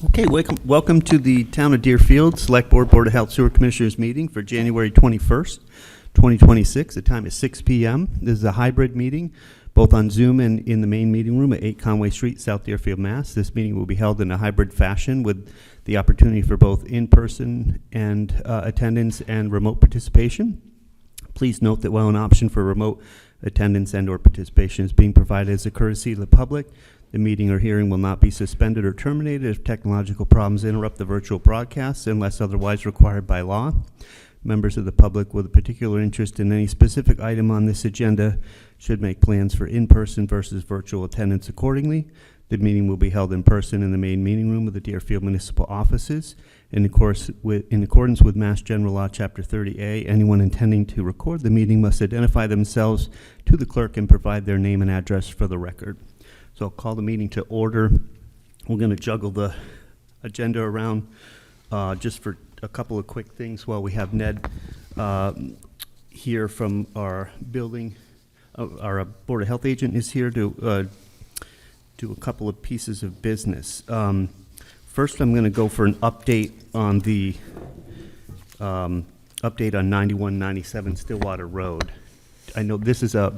Okay, welcome to the Town of Deerfield Selectboard Board of Health Sewer Commissioners meeting for January 21st, 2026. The time is 6 p.m. This is a hybrid meeting, both on Zoom and in the main meeting room at 8 Conway Street, South Deerfield, Mass. This meeting will be held in a hybrid fashion with the opportunity for both in-person and attendance and remote participation. Please note that while an option for remote attendance and or participation is being provided as a courtesy to the public, the meeting or hearing will not be suspended or terminated if technological problems interrupt the virtual broadcast unless otherwise required by law. Members of the public with a particular interest in any specific item on this agenda should make plans for in-person versus virtual attendance accordingly. The meeting will be held in person in the main meeting room of the Deerfield Municipal Offices. In accordance with Mass General Law, Chapter 30A, anyone intending to record the meeting must identify themselves to the clerk and provide their name and address for the record. So I'll call the meeting to order. We're going to juggle the agenda around just for a couple of quick things while we have Ned here from our building. Our Board of Health agent is here to do a couple of pieces of business. First, I'm going to go for an update on the update on 9197 Stillwater Road. I know this is a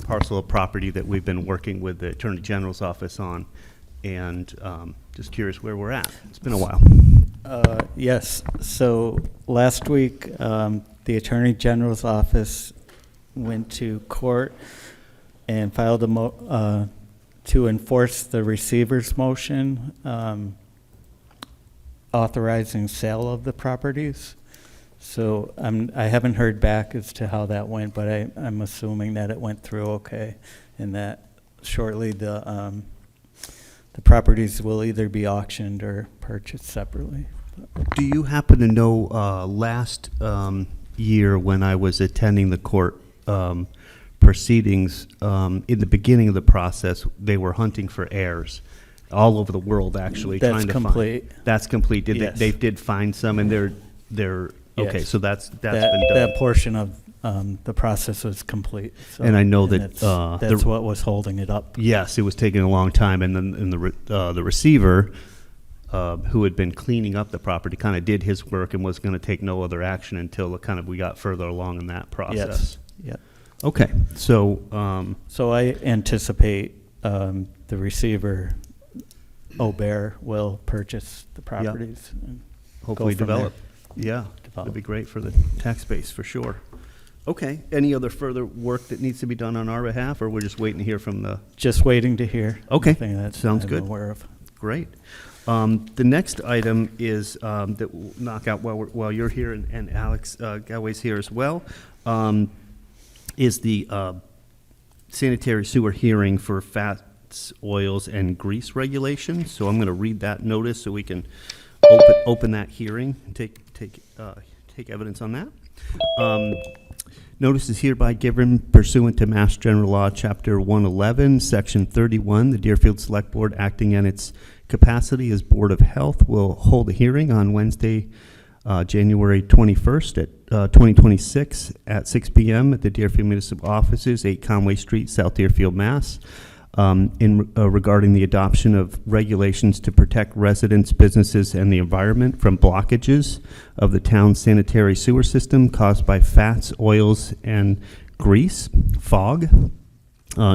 parcel of property that we've been working with the Attorney General's office on, and just curious where we're at. It's been a while. Yes. So last week, the Attorney General's office went to court and filed a to enforce the receiver's motion authorizing sale of the properties. So I haven't heard back as to how that went, but I'm assuming that it went through okay, and that shortly the properties will either be auctioned or purchased separately. Do you happen to know last year when I was attending the court proceedings, in the beginning of the process, they were hunting for heirs all over the world, actually. That's trying to complete. That's complete. Yes. They did find some, and they're okay. Yes. So that's been done. That portion of the process was complete. So, and I know that that's what was holding it up. Yes, it was taking a long time, and then the receiver, who had been cleaning up the property, kind of did his work and was going to take no other action until we got further along in that process. Yes. Yeah. Okay. So so I anticipate the receiver, Aubert, will purchase the properties. And hopefully go from develop. there. Yeah, that'd be great for the tax base for sure. Okay. Any other further work that needs to be done on our behalf, or we're just waiting to hear from the? Just waiting to hear. Okay. That Sounds I'm good. aware of. Great. The next item is that we'll knock out while you're here and Alex Galway's here as well, is the sanitary sewer hearing for fats, oils, and grease regulations. So I'm going to read that notice so we can open that hearing and take evidence on that. Notice is hereby given pursuant to Mass General Law, Chapter 111, Section 31. The Deerfield Select Board, acting in its capacity as Board of Health, will hold a hearing on Wednesday, January 21st at 2026 at 6 p.m. at the Deerfield Municipal Offices, 8 Conway Street, South Deerfield, Mass. Regarding the adoption of regulations to protect residents, businesses, and the environment from blockages of the town's sanitary sewer system caused by fats, oils, and grease, fog,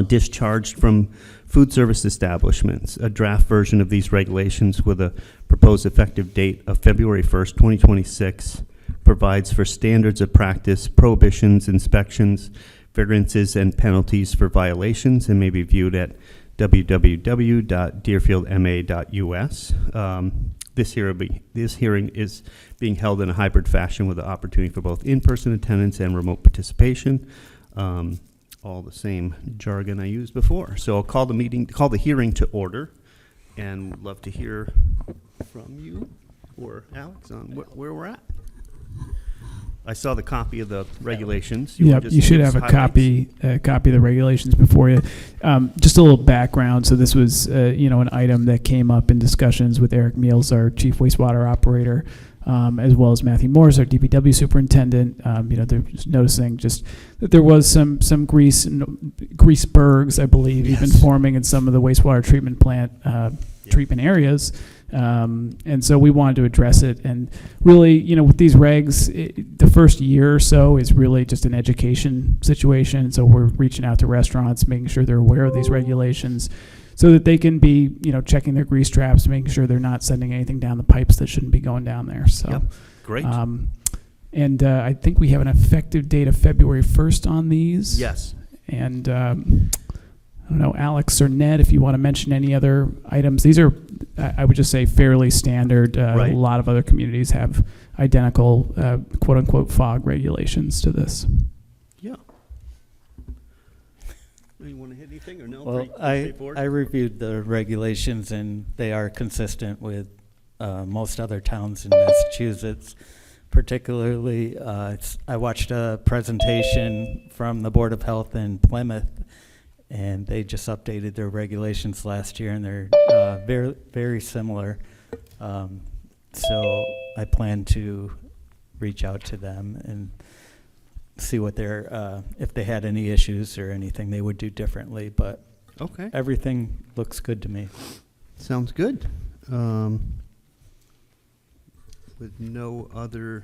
discharged from food service establishments. A draft version of these regulations with a proposed effective date of February 1st, 2026 provides for standards of practice, prohibitions, inspections, variances, and penalties for violations, and may be viewed at www.deerfieldma.us. This hearing is being held in a hybrid fashion with the opportunity for both in-person attendance and remote participation. All the same jargon I used before. So I'll call the hearing to order, and would love to hear from you or Alex on where we're at. I saw the copy of the regulations. You should have a copy of the regulations before you. Just a little background. So this was, an item that came up in discussions with Eric Meals, our chief wastewater operator, as well as Matthew Morris, our DPW superintendent. They're just noticing just that there was some grease bergs, I believe, even forming in some of the wastewater treatment plant treatment areas. And so we wanted to address it. And really, with these regs, the first year or so is really just an education situation. So we're reaching out to restaurants, making sure they're aware of these regulations so that they can be, checking their grease traps, making sure they're not sending anything down the pipes that shouldn't be going down there. So, Yep. Great. And I think we have an effective date of February 1st on these. Yes. And I don't know, Alex or Ned, if you want to mention any other items. These are, I would just say, fairly standard. Right. A lot of other communities have identical, quote-unquote, fog regulations to this. Yeah. You want to hit anything or no? Well, Pretty I straightforward? reviewed the regulations, and they are consistent with most other towns in Massachusetts. Particularly, I watched a presentation from the Board of Health in Plymouth, and they just updated their regulations last year, and they're very, very similar. So I plan to reach out to them and see what if they had any issues or anything they would do differently. But Okay. everything looks good to me. Sounds good. With no other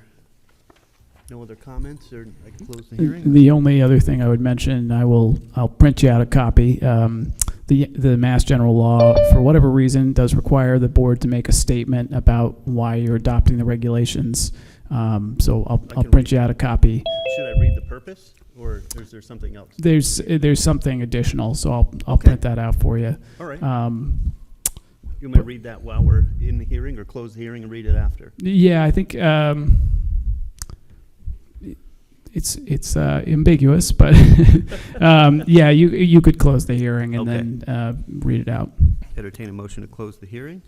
comments, or I can close the hearing? The only other thing I would mention, I'll print you out a copy. The Mass General Law, for whatever reason, does require the board to make a statement about why you're adopting the regulations. So I'll can print you out a copy. Should I read the purpose, or is there something else? There's something additional, so I'll Okay. print that out for you. All right. You want me to but- read that while we're in the hearing, or close the hearing and read it after? Yeah, I think it's ambiguous, but yeah, you could close the hearing and Okay. then read it out. Entertain a motion to close the hearing.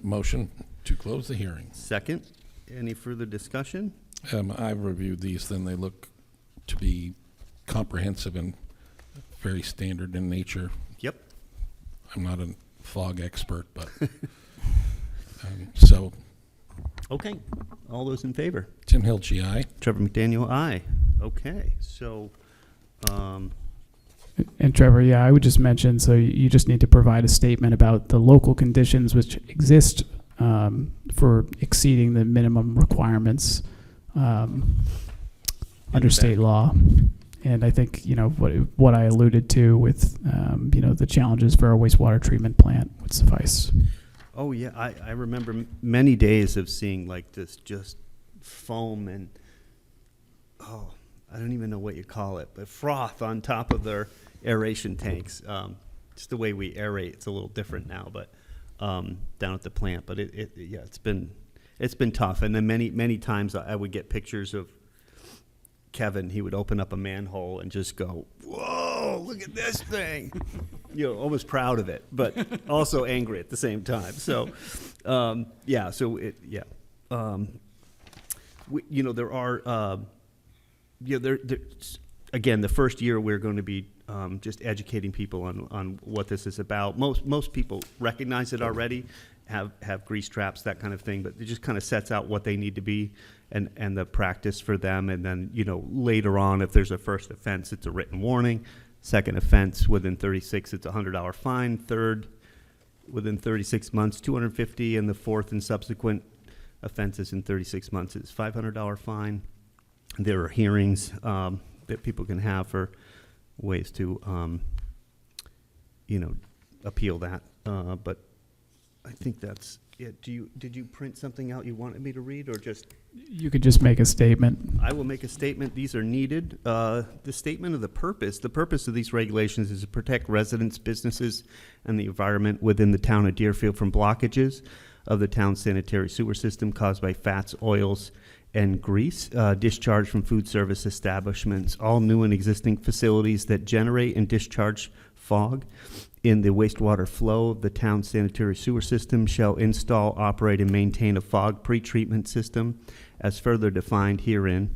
Motion to close the hearing. Second. Any further discussion? I've reviewed these, then they look to be comprehensive and very standard in nature. Yep. I'm not a fog expert, but so Okay. All those in favor? Tim Hill, GI. Trevor McDaniel, aye. Okay. So, And Trevor, yeah, I would just mention, so you just need to provide a statement about the local conditions which exist for exceeding the minimum requirements under state law. And I think, what I alluded to with, the challenges for our wastewater treatment plant would suffice. oh yeah, I remember many days of seeing like this just foam and, I don't even know what you call it, but froth on top of their aeration tanks. Just the way we aerate, it's a little different now, but down at the plant. But it's been tough. And then many times I would get pictures of Kevin. He would open up a manhole and just go, "Whoa, look at this thing!" Almost proud of it, but also angry at the same time. So, there are. Again, the first year we're going to be just educating people on what this is about. Most people recognize it already, have grease traps, that kind of thing, but it just kind of sets out what they need to be and the practice for them. And then, later on, if there's a first offense, it's a written warning. Second offense, within 36, it's a $100 fine. Third, within 36 months, $250, and the fourth and subsequent offenses in 36 months is $500 fine. There are hearings that people can have for ways to, appeal that. But I think that's it. Did you print something out you wanted me to read, or just? You could just make a statement. I will make a statement. These are needed. The statement of the purpose. The purpose of these regulations is to protect residents, businesses, and the environment within the town of Deerfield from blockages of the town's sanitary sewer system caused by fats, oils, and grease discharged from food service establishments. All new and existing facilities that generate and discharge fog in the wastewater flow of the town's sanitary sewer system shall install, operate, and maintain a fog pretreatment system as further defined herein.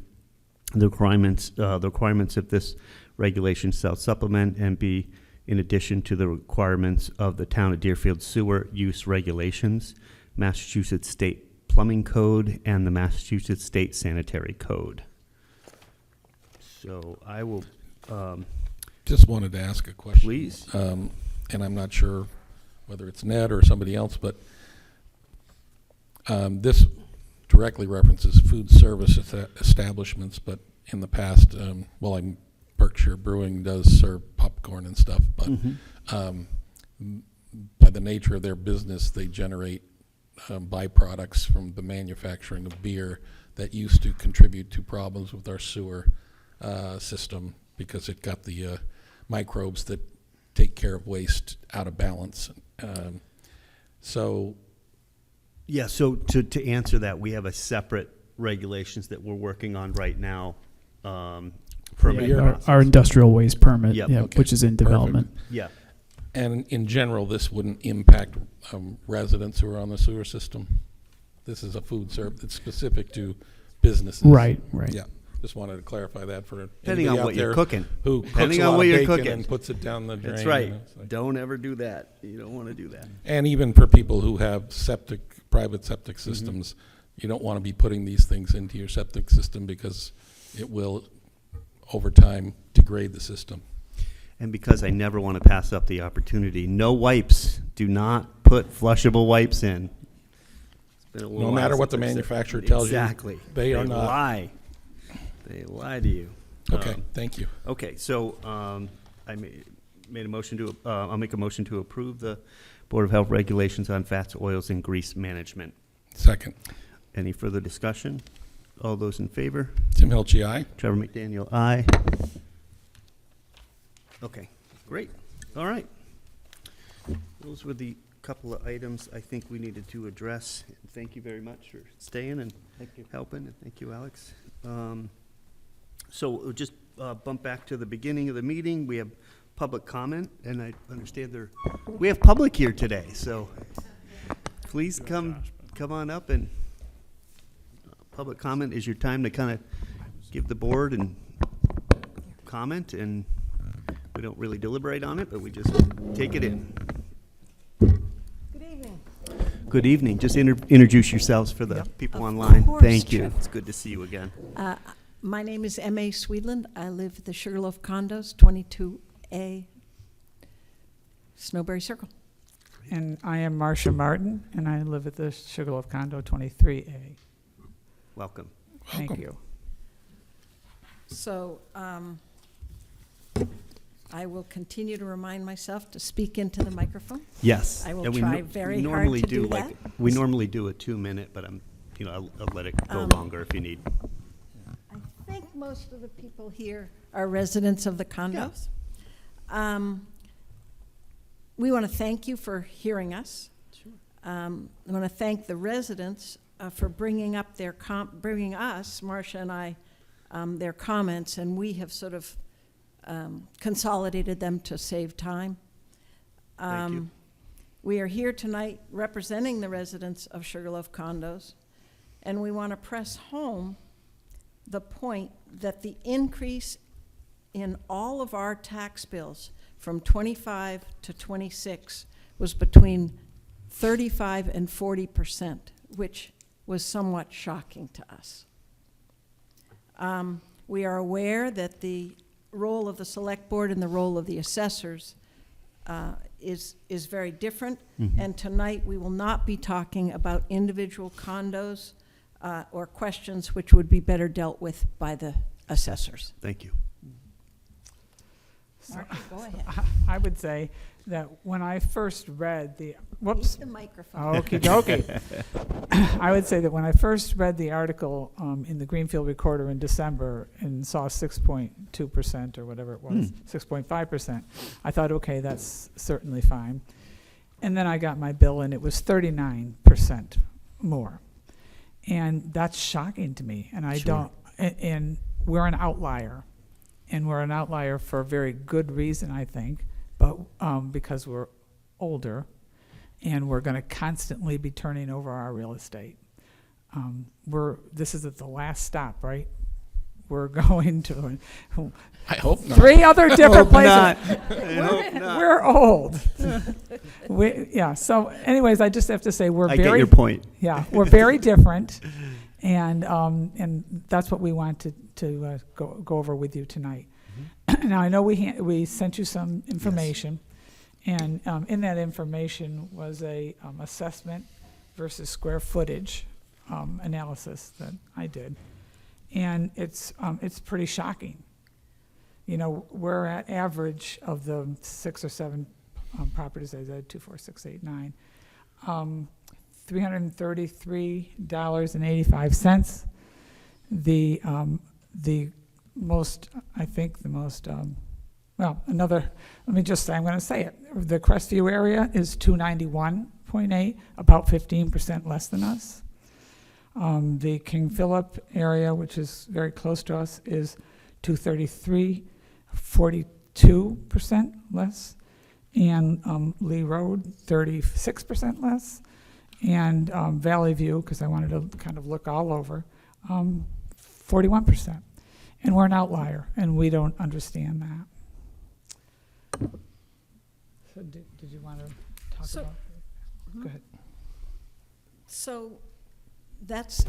The requirements of this regulation shall supplement and be in addition to the requirements of the town of Deerfield sewer use regulations, Massachusetts state Plumbing Code and the Massachusetts State Sanitary Code. So I will, Just wanted to ask a question. please. And I'm not sure whether it's Ned or somebody else, but this directly references food service establishments, but in the past, Berkshire Brewing does serve popcorn and stuff, but by the nature of their business, they generate byproducts from the manufacturing of beer that used to contribute to problems with our sewer system because it got the microbes that take care of waste out of balance. So Yeah, so to answer that, we have a separate regulations that we're working on right now. Permitting Our process. industrial waste permit, Yep. yeah, Okay. which is in development. Yeah, and in general, this wouldn't impact residents who are on the sewer system. This is a food service. It's specific to businesses. Right. Yeah. Just wanted to clarify that for depending anybody on out what you're there cooking. who cooks Depending a on lot what of you're bacon cooking. and puts it down the drain. That's right. you know, it's like- Don't ever do that. You don't want to do that. And even for people who have private septic systems, you don't want to be putting these things into your septic system because it will, over time, degrade the system. And because I never want to pass up the opportunity, no wipes. Do not put flushable wipes in. It's been a little No while matter what since the I've said- manufacturer tells you, Exactly. they are not. lie. They lie to you. Okay, thank you. Okay, so I made a motion to, I'll make a motion to approve the Board of Health regulations on fats, oils, and grease management. Second. Any further discussion? All those in favor? Tim Hilchey, aye. Trevor McDaniel, aye. Okay, great. All right. Those were the couple of items I think we needed to address. Thank you very much for staying and helping, and thank you, Alex. So we'll just bump back to the beginning of the meeting. We have public comment, and I understand we have public here today, so please come on up, and public comment is your time to kind of give the board and comment, and we don't really deliberate on it, but we just take it in. Good evening. Good evening. Just introduce yourselves for the people online. course, Thank you. Trev. It's good to see you again. My name is M.A. Sweetland. I live at the Sugarloaf Condos, 22A, Snowberry Circle. And I am Marcia Martin, and I live at the Sugarloaf Condo, 23A. Welcome. Thank you. So I will continue to remind myself to speak into the microphone. Yes. I will And we try no- very we hard normally to do We that. normally do a 2-minute, but I'll let it go longer if you need. I think most of the people here are residents of the condos. We want to thank you for hearing us. I want to thank the residents for bringing us, Marcia and I, their comments, and we have sort of consolidated them to save time. Thank you. We are here tonight representing the residents of Sugarloaf Condos, and we want to press home the point that the increase in all of our tax bills from 25 to 26 was between 35 and 40%, which was somewhat shocking to us. We are aware that the role of the select board and the role of the assessors is very different, and tonight we will not be talking about individual condos or questions which would be better dealt with by the assessors. Thank you. Marcia, go ahead. I would say that when I first read the, Use whoops, the microphone. okay. I would say that when I first read the article in the Greenfield Recorder in December and saw 6.2% or whatever it was, 6.5%, I thought, okay, that's certainly fine. And then I got my bill and it was 39% more. And that's shocking to me. And I Sure. and we're an outlier. And we're an outlier for a very good reason, I think, but because we're older and we're going to constantly be turning over our real estate. This is at the last stop, right? we're going to I hope not. 3 other different Hope places. not. I hope not. We're old. Yeah, so anyways, I just have to say, we're I very. get your point. Yeah, we're very different, and that's what we want to go over with you tonight. Now, I know we sent you some information, and in that information was a assessment versus square footage analysis that I did, and it's pretty shocking. You know, we're at average of the 6 or 7 properties, I said, 2, 4, 6, 8, 9, $333.85. The most, I think the most, well, another, let me just say, I'm going to say it. The Crestview area is 291.8, about 15% less than us. The King Philip area, which is very close to us, is 233, 42% less. And Lee Road, 36% less. And Valley View, because I wanted to kind of look all over, 41%. And we're an outlier, and we don't understand that. So did you want to talk So- about that? Go ahead. So that's,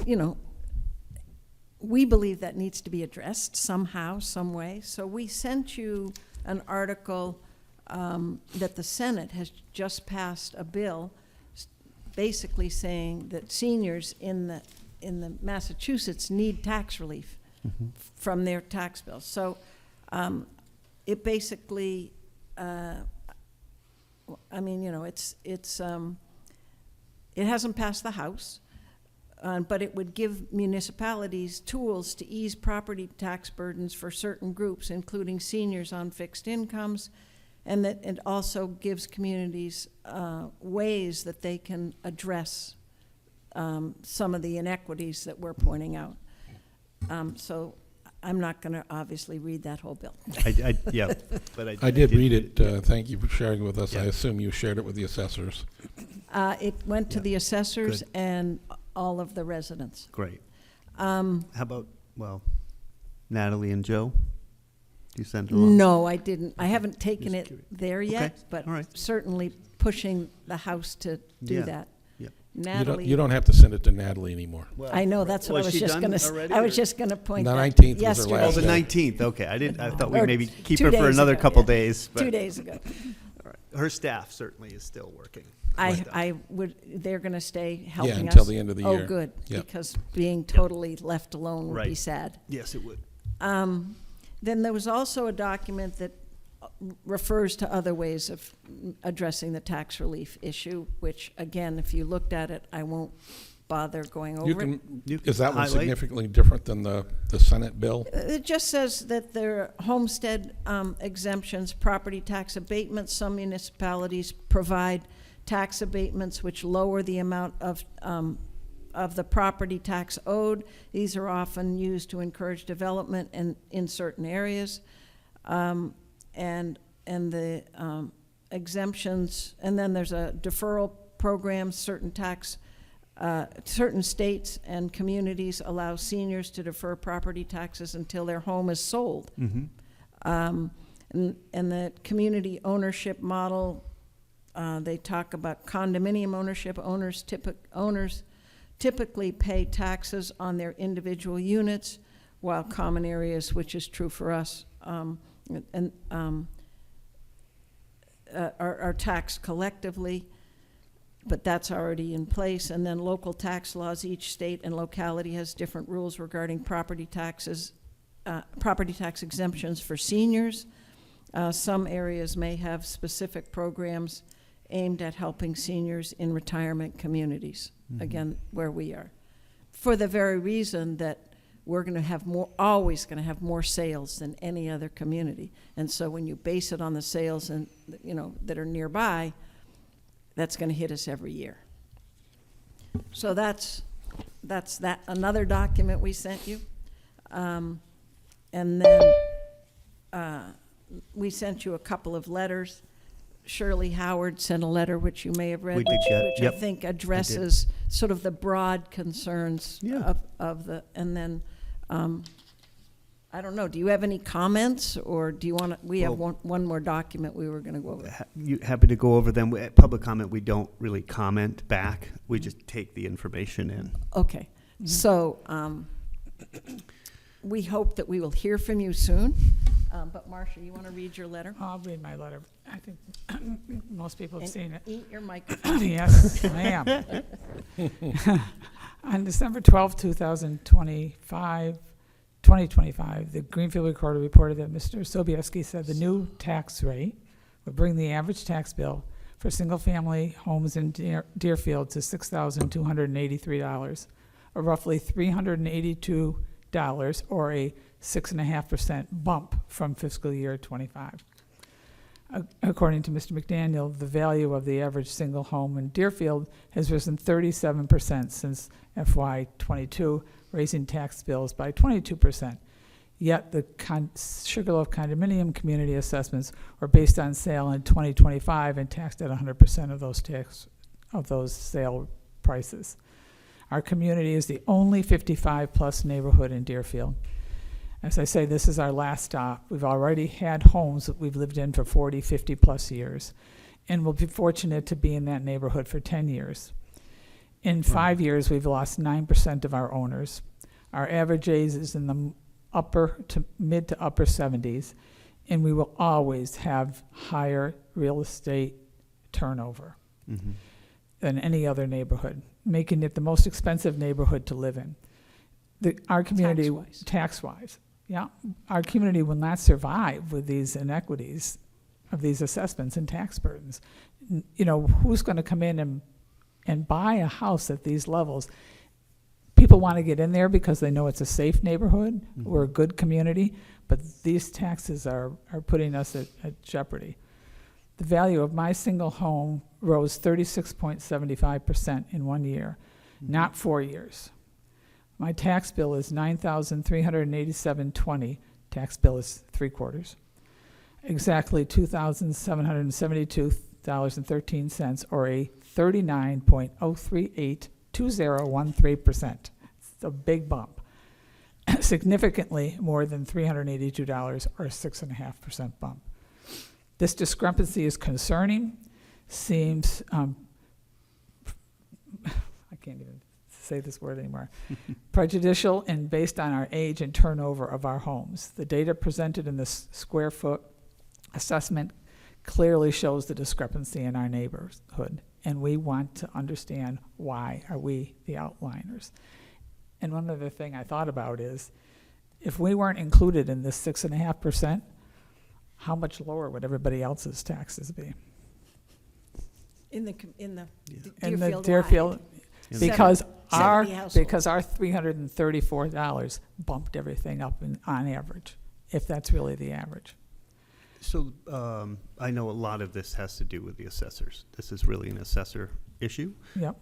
we believe that needs to be addressed somehow, some way. So we sent you an article that the Senate has just passed a bill basically saying that seniors in the Massachusetts need tax relief from their tax bills. So it basically, it hasn't passed the House, but it would give municipalities tools to ease property tax burdens for certain groups, including seniors on fixed incomes, and that it also gives communities ways that they can address some of the inequities that we're pointing out. So I'm not going to obviously read that whole bill. Yeah, but I did read it. Thank you for sharing with us. Yeah. I assume you shared it with the assessors. It went to Yeah. the assessors Good. and all of the residents. Great. Um, How about, Natalie and Joe? You sent it along? No, I didn't. I haven't taken Just it curious. there yet, Okay, but all right. certainly pushing the House to do Yeah, that. yeah. Natalie, You don't have to send it to Natalie anymore. I know, that's what I was just going to, I was just going to point The that 19th was her yesterday. Oh, last the day. 19th, okay. I thought Or we'd maybe keep 2 her for days another ago, couple yeah. days. but- 2 days ago. all right. Her staff certainly is still working. They're going to stay helping us. until the end of the year. Oh, good, Yep. because being totally left alone would be Right. sad. Yes, it would. Then there was also a document that refers to other ways of addressing the tax relief issue, which, again, if you looked at it, I won't bother going over You it. can, You is that one highlight. significantly different than the Senate bill? It just says that there are homestead exemptions, property tax abatements. Some municipalities provide tax abatements which lower the amount of the property tax owed. These are often used to encourage development in certain areas. And the exemptions, and then there's a deferral program. Certain states and communities allow seniors to defer property taxes until their home is sold. Mm-hmm. And the community ownership model, they talk about condominium ownership. Owners typically pay taxes on their individual units, while common areas, which is true for us, are taxed collectively, but that's already in place. And then local tax laws, each state and locality has different rules regarding property tax exemptions for seniors. Some areas may have specific programs aimed at helping seniors in retirement communities, again, where we are, for the very reason that we're going to have always going to have more sales than any other community. And so when you base it on the sales and, that are nearby, that's going to hit us every year. So that's that. Another document we sent you. And then we sent you a couple of letters. Shirley Howard sent a letter, which you may have read, We did get, which yep, I think addresses sort of the broad concerns Yeah. of the, and then I don't know, do you have any comments, or do you want to, we have Well- one more document we were going to go over. You happy to go over them? At public comment, we don't really comment back. We just take the information in. Okay, so we hope that we will hear from you soon. But Marcia, you want to read your letter? I'll read my letter. I think most people have And seen it. eat your microphone. Yes, ma'am. On December 12, 2025, the Greenfield Recorder reported that Mr. Sobieski said the new tax rate would bring the average tax bill for single-family homes in Deerfield to $6,283, or roughly $382, or a 6.5% bump from fiscal year '25. According to Mr. McDaniel, the value of the average single home in Deerfield has risen 37% since FY '22, raising tax bills by 22%. Yet the Sugarloaf condominium community assessments were based on sale in 2025 and taxed at 100% of those sale prices. Our community is the only 55-plus neighborhood in Deerfield. As I say, this is our last stop. We've already had homes that we've lived in for 40, 50-plus years, and we'll be fortunate to be in that neighborhood for 10 years. In 5 years, we've lost 9% of our owners. Our average age is in the mid to upper 70s, and we will always have higher real estate turnover than any other neighborhood, making it the most expensive neighborhood to live in. Our community, tax-wise, yeah, our community will not survive with these inequities of these assessments and tax burdens. You know, who's going to come in and buy a house at these levels? People want to get in there because they know it's a safe neighborhood, we're a good community, but these taxes are putting us at jeopardy. The value of my single home rose 36.75% in 1 year, not 4 years. My tax bill is $9,387.20. Tax bill is 3/4. Exactly $2,772.13, or a 39.0382013%. It's a big bump. Significantly more than $382, or a 6.5% bump. This discrepancy is concerning, seems, I can't even say this word anymore, prejudicial, and based on our age and turnover of our homes. The data presented in the square foot assessment clearly shows the discrepancy in our neighborhood, and we want to understand why are we the outliers. And one other thing I thought about is, if we weren't included in this 6.5%, how much lower would everybody else's taxes be? In the In the Deerfield. Deerfield, because our 70 households. $334 bumped everything up on average, if that's really the average. So I know a lot of this has to do with the assessors. This is really an assessor issue. Yep.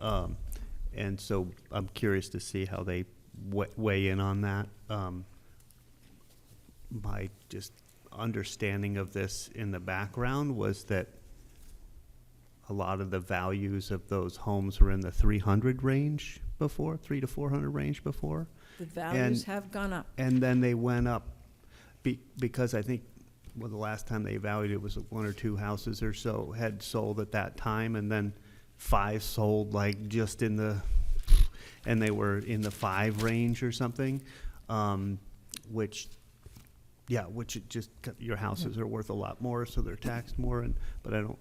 And so I'm curious to see how they weigh in on that. My just understanding of this in the background was that a lot of the values of those homes were in the 300 range before, 300 to 400 range before. The values have gone up. And then they went up because I think, well, the last time they valued it was 1 or 2 houses or so had sold at that time, and then 5 sold like just in the, and they were in the 5 range or something, which it just, your houses are worth a lot more, so they're taxed more, but I don't,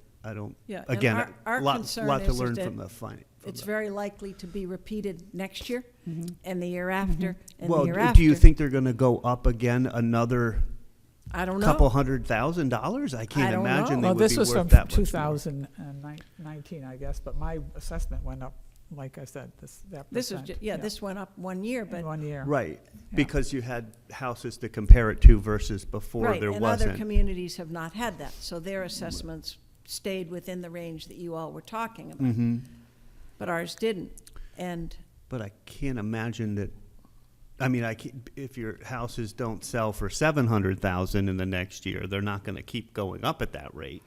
Yeah, and again, our lot concern to is learn that from the finance. It's very likely to be repeated next year, and the year after, and the Well, year after. do you think they're gonna go up again another I don't know. couple $100,000? I can't I don't imagine know. they Well, would be this was worth from that much more. 2019, I guess, but my assessment went up, like I said, that This is, percent. this went up 1 year, In but, 1 year. Right, Yeah. because you had houses to compare it to versus before right, there and other wasn't. communities have not had that, so their assessments stayed within the range that you all were talking about, Mhm. but ours didn't. And But I can't imagine that, I mean, if your houses don't sell for 700,000 in the next year, they're not gonna keep going up at that rate,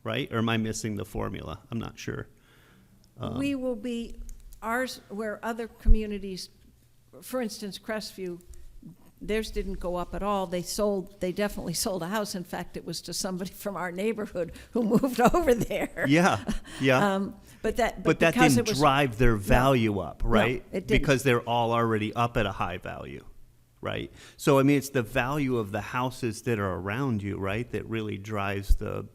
right? Or am I missing the formula? I'm not sure. we will be, ours, where other communities, for instance, Crestview theirs didn't go up at all. They definitely sold a house. In fact, it was to somebody from our neighborhood who moved over there. Yeah, yeah. But that Didn't it was, drive their value up, right? it didn't. Because they're all already up at a high value, right? So, I mean, it's the value of the houses that are around you, right, that really drives the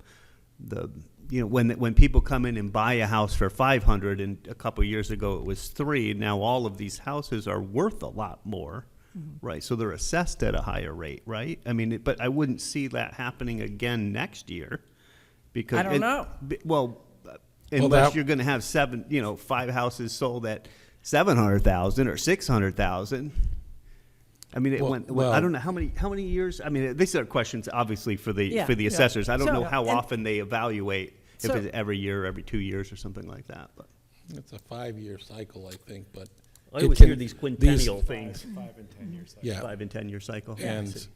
when people come in and buy a house for $500, and a couple years ago it was $3, now all of these houses are worth a lot more, right? So they're assessed at a higher rate, right? I mean, but I wouldn't see that happening again next year, because I don't know. Unless you're going to have 5 houses sold at $700,000 or $600,000. I mean, I don't know how many years. I mean, these are questions obviously for the assessors. I don't know how often they evaluate, if it's every year, every 2 years, or something like that. But It's a 5-year cycle, I think, but. I always hear these quintennial things. 5 and 10 years. Yeah. 5 and 10 year cycle. And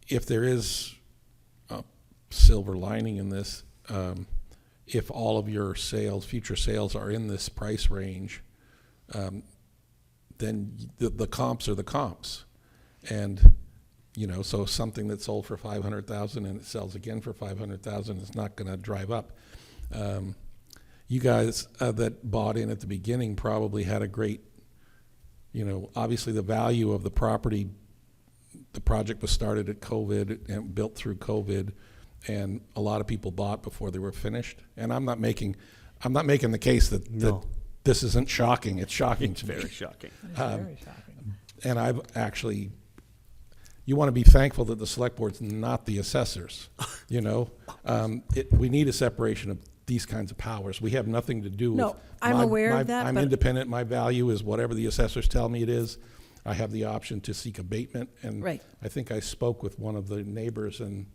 if there is a silver lining in this, if all of your future sales are in this price range, then the comps are the comps. And, so something that sold for $500,000 and it sells again for $500,000 is not going to drive up. You guys that bought in at the beginning probably had a great, obviously the value of the property, the project was started at COVID and built through COVID, and a lot of people bought before they were finished. And I'm not making the case that this isn't shocking. It's shocking to me. Very shocking. It's very shocking. And I've actually, you want to be thankful that the select board's not the assessors. We need a separation of these kinds of powers. We have nothing to do with. No, I'm aware of that, I'm but- independent. My value is whatever the assessors tell me it is. I have the option to seek abatement, and Right. I think I spoke with one of the neighbors, and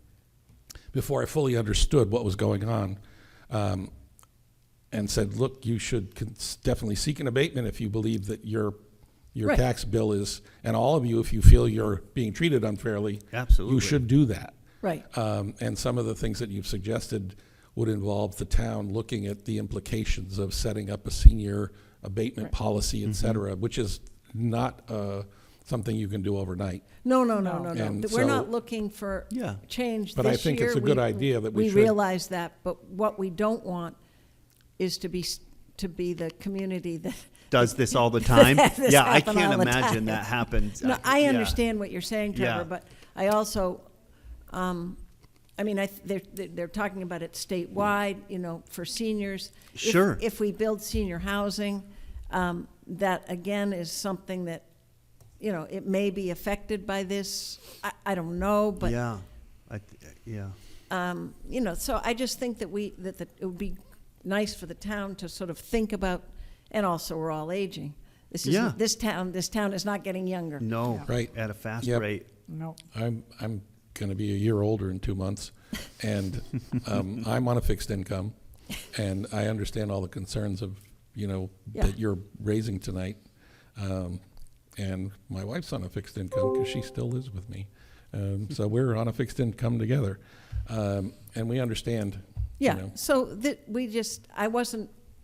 before I fully understood what was going on, and said, look, you should definitely seek an abatement if you believe that your Right. tax bill is, and all of you, if you feel you're being treated unfairly, Absolutely. you should do that. Right. And some of the things that you've suggested would involve the town looking at the implications of setting up a senior abatement Right. policy, et cetera, which is not something you can do overnight. No. And We're so- not looking for Yeah. change this But year. I think it's a good idea that we should- realize that, but what we don't want is to be the community that. Does this all the time? That this Yeah, I happen can't all the imagine time. that happens. No, I Yeah. understand what you're saying, Trevor, Yeah. but I also, they're talking about it statewide, for seniors. Sure. If we build senior housing, that again is something that, it may be affected by this. I don't know, but. Yeah. So I just think that it would be nice for the town to sort of think about, and also we're all aging. Yeah. This town is not getting younger. No. Right. At a fast Yep. rate. No. I'm going to be a year older in 2 months, and I'm on a fixed income, and I understand all the concerns of, Yeah. that you're raising tonight. And my wife's on a fixed income because she still lives with me. So we're on a fixed income together. And we understand, Yeah, so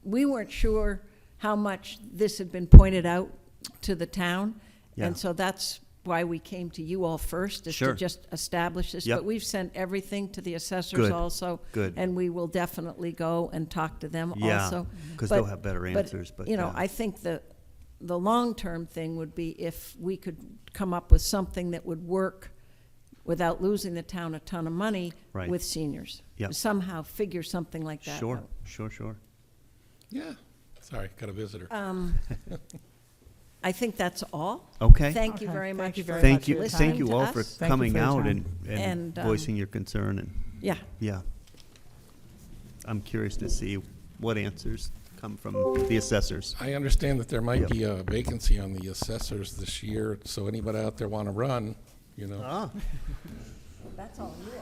we weren't sure how much this had been pointed out to the town. Yeah. And so that's why we came to you all first, is Sure. to just establish this. Yep. But we've sent everything to the assessors Good, also. good. And we will definitely go and talk to them Yeah, also. 'cause But- they'll have better answers, but yeah. I think the long-term thing would be if we could come up with something that would work without losing the town a ton of money Right. with seniors. Yep. Somehow figure something like that Sure, out. sure. Yeah. Sorry, got a visitor. I think that's all. Okay. Thank you Okay, very thank much you for very Thank much you, for your listening thank you to all for us. Thank you coming for your out time. and And, voicing your concern, and, Yeah, yeah. I'm curious to see what answers come from the assessors. I understand that there might Yep. be a vacancy on the assessors this year, so anybody out there want to run, Ah, that's all you.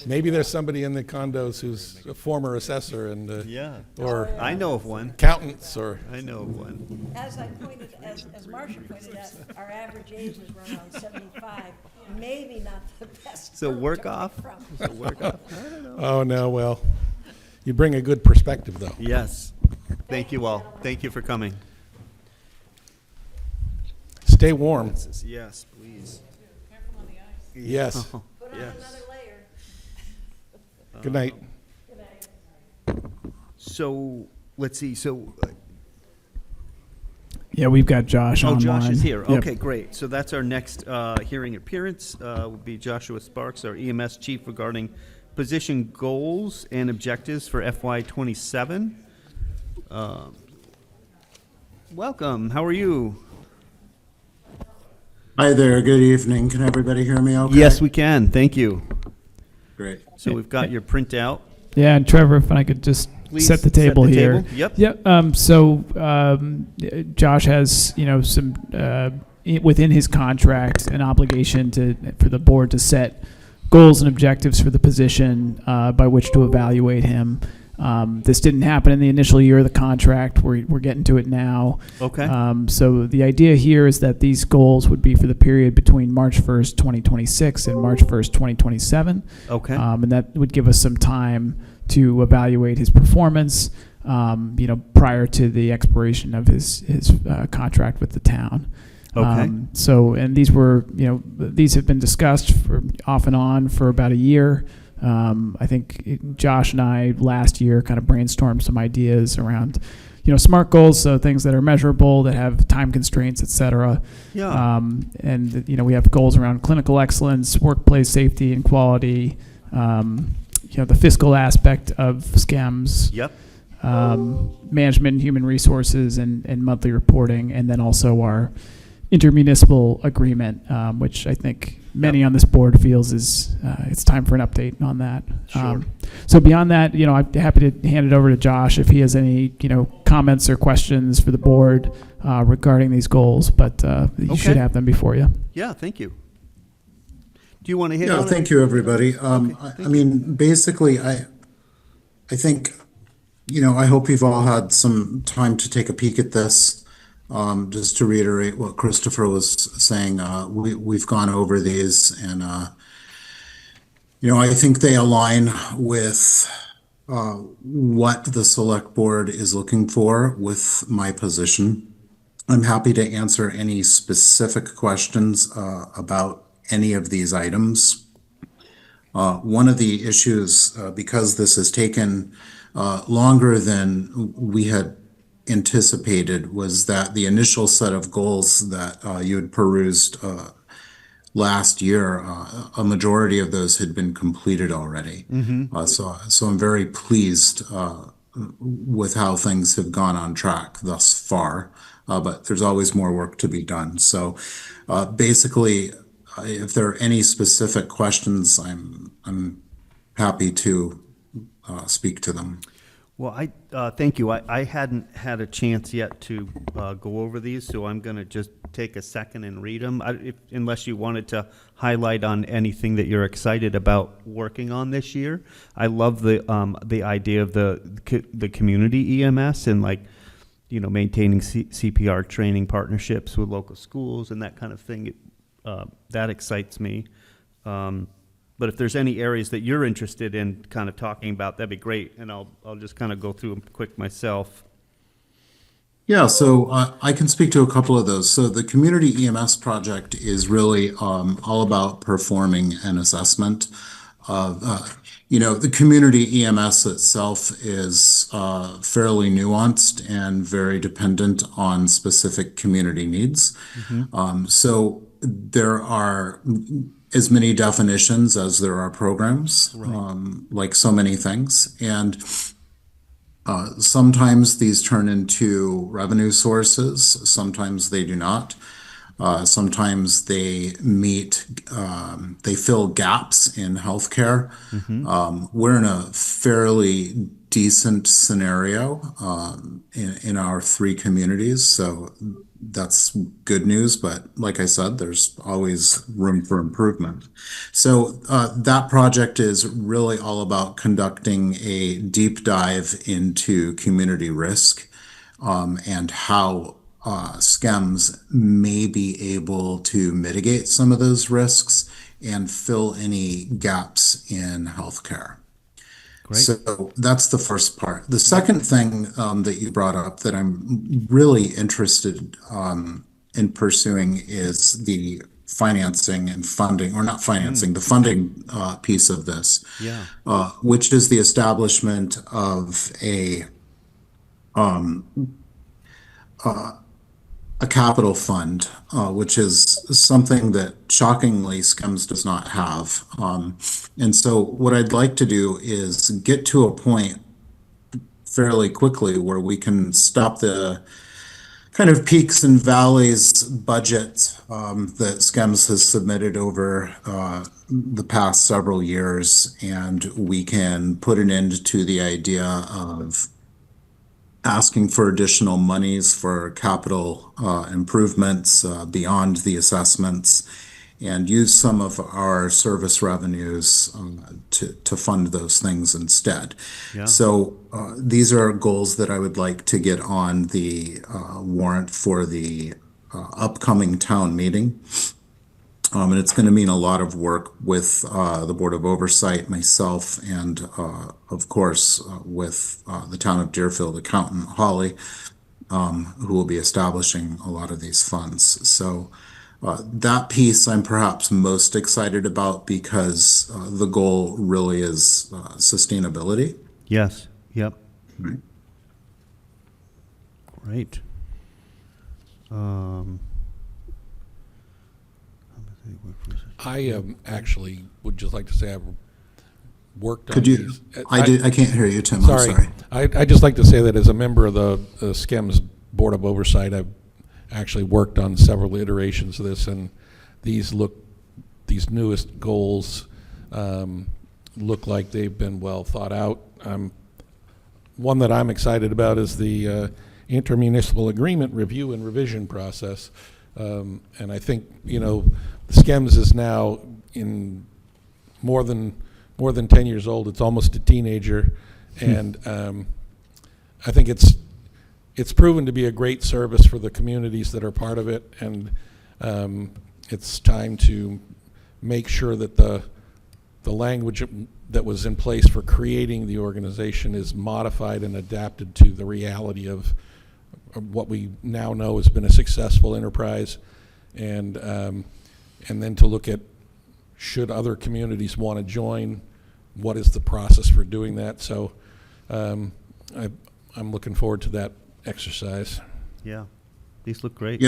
Maybe there's somebody in the condos who's a former assessor and, yeah. or I know of one. accountants, or, I know of one. As Marcia pointed out, our average age is around 75, maybe not the best. So group work to pick off? from. So work off. I don't know. oh, no, well, you bring a good perspective, though. Yes. Thank you all. Thank you for coming. Stay warm. Yes, please. Yes. Put on Yes. another layer. Good night. So, let's see, Yeah, we've got Josh oh, online. Josh is here. Yep. Okay, great. So that's our next hearing appearance, will be Joshua Sparks, our EMS chief, regarding position goals and objectives for FY '27. Welcome, how are you? Hi there, good evening. Can everybody hear me okay? Yes, we can, thank you. Great. So we've got your printout. Yeah, and Trevor, if I could just Please set the table here. Yep. Yeah. Josh has, some within his contract an obligation for the board to set goals and objectives for the position by which to evaluate him. This didn't happen in the initial year of the contract. We're getting to it now. Okay. So the idea here is that these goals would be for the period between March 1st, 2026 and March 1st, 2027. Okay. And that would give us some time to evaluate his performance, prior to the expiration of his contract with the town. Okay. And these have been discussed for off and on for about a year. I think Josh and I last year kind of brainstormed some ideas around, SMART goals, so things that are measurable, that have time constraints, et cetera. Yeah. We have goals around clinical excellence, workplace safety and quality, the fiscal aspect of SCEMS, Yep. management and human resources and monthly reporting, and then also our intermunicipal agreement, which I think many on this board feels is it's time for an update on that. Sure. So beyond that, I'm happy to hand it over to Josh if he has any, comments or questions for the board regarding these goals, but you should have them before you. Yeah, thank you. Do you want to hit Yeah, on thank you, everybody. I mean, basically, I think, I hope you've all had some time to take a peek at this. Just to reiterate what Christopher was saying, we've gone over these, and I think they align with what the select board is looking for with my position. I'm happy to answer any specific questions about any of these items. One of the issues, because this has taken longer than we had anticipated, was that the initial set of goals that you had perused last year, a majority of those had been completed already. So I'm very pleased with how things have gone on track thus far, but there's always more work to be done. So basically, if there are any specific questions, I'm happy to speak to them. Well, thank you. I hadn't had a chance yet to go over these, so I'm going to just take a second and read them, unless you wanted to highlight on anything that you're excited about working on this year. I love the idea of the community EMS and maintaining CPR training partnerships with local schools and that kind of thing. That excites me. But if there's any areas that you're interested in kind of talking about, that'd be great. And I'll just kind of go through them quick myself. Yeah, so I can speak to a couple of those. So the community EMS project is really all about performing an assessment of, the community EMS itself is fairly nuanced and very dependent on specific community needs. So there are as many definitions as there are programs, like so many things. And sometimes these turn into revenue sources, sometimes they do not. Sometimes they they fill gaps in healthcare. We're in a fairly decent scenario in our three communities, so that's good news, but like I said, there's always room for improvement. So that project is really all about conducting a deep dive into community risk and how SCEMS may be able to mitigate some of those risks and fill any gaps in healthcare. Great. So that's the first part. The second thing that you brought up that I'm really interested in pursuing is the financing and funding, or not financing, the funding piece of this, Yeah. which is the establishment of a capital fund, which is something that shockingly SCEMS does not have. And so what I'd like to do is get to a point fairly quickly where we can stop the kind of peaks and valleys budget that SCEMS has submitted over the past several years, and we can put an end to the idea of asking for additional monies for capital improvements beyond the assessments, and use some of our service revenues to fund those things instead. Yeah. So these are goals that I would like to get on the warrant for the upcoming town meeting. And it's going to mean a lot of work with the Board of Oversight, myself, and of course with the Town of Deerfield accountant, Holly, who will be establishing a lot of these funds. So that piece I'm perhaps most excited about because the goal really is sustainability. Yes. Yep. Right. Great. I actually would just like to say I've worked on Could you? these. I can't hear you, Tim. Sorry. I'm sorry. I'd just like to say that as a member of the SCEMS Board of Oversight, I've actually worked on several iterations of this, and these newest goals look like they've been well thought out. One that I'm excited about is the intermunicipal agreement review and revision process. And I think, SCEMS is now in more than 10 years old. It's almost a teenager, and I think it's proven to be a great service for the communities that are part of it, and it's time to make sure that the language that was in place for creating the organization is modified and adapted to the reality of what we now know has been a successful enterprise, and then to look at, should other communities want to join, what is the process for doing that? So I'm looking forward to that exercise. Yeah. These look great.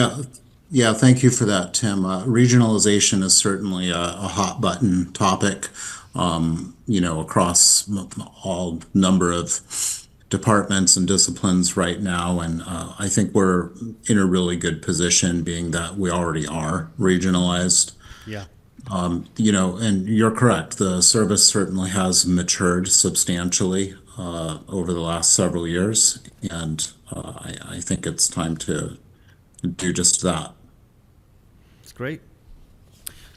Yeah, thank you for that, Tim. Regionalization is certainly a hot button topic, across all number of departments and disciplines right now. And I think we're in a really good position, being that we already are regionalized. Yeah. And you're correct. The service certainly has matured substantially over the last several years. And I think it's time to do just that. It's great.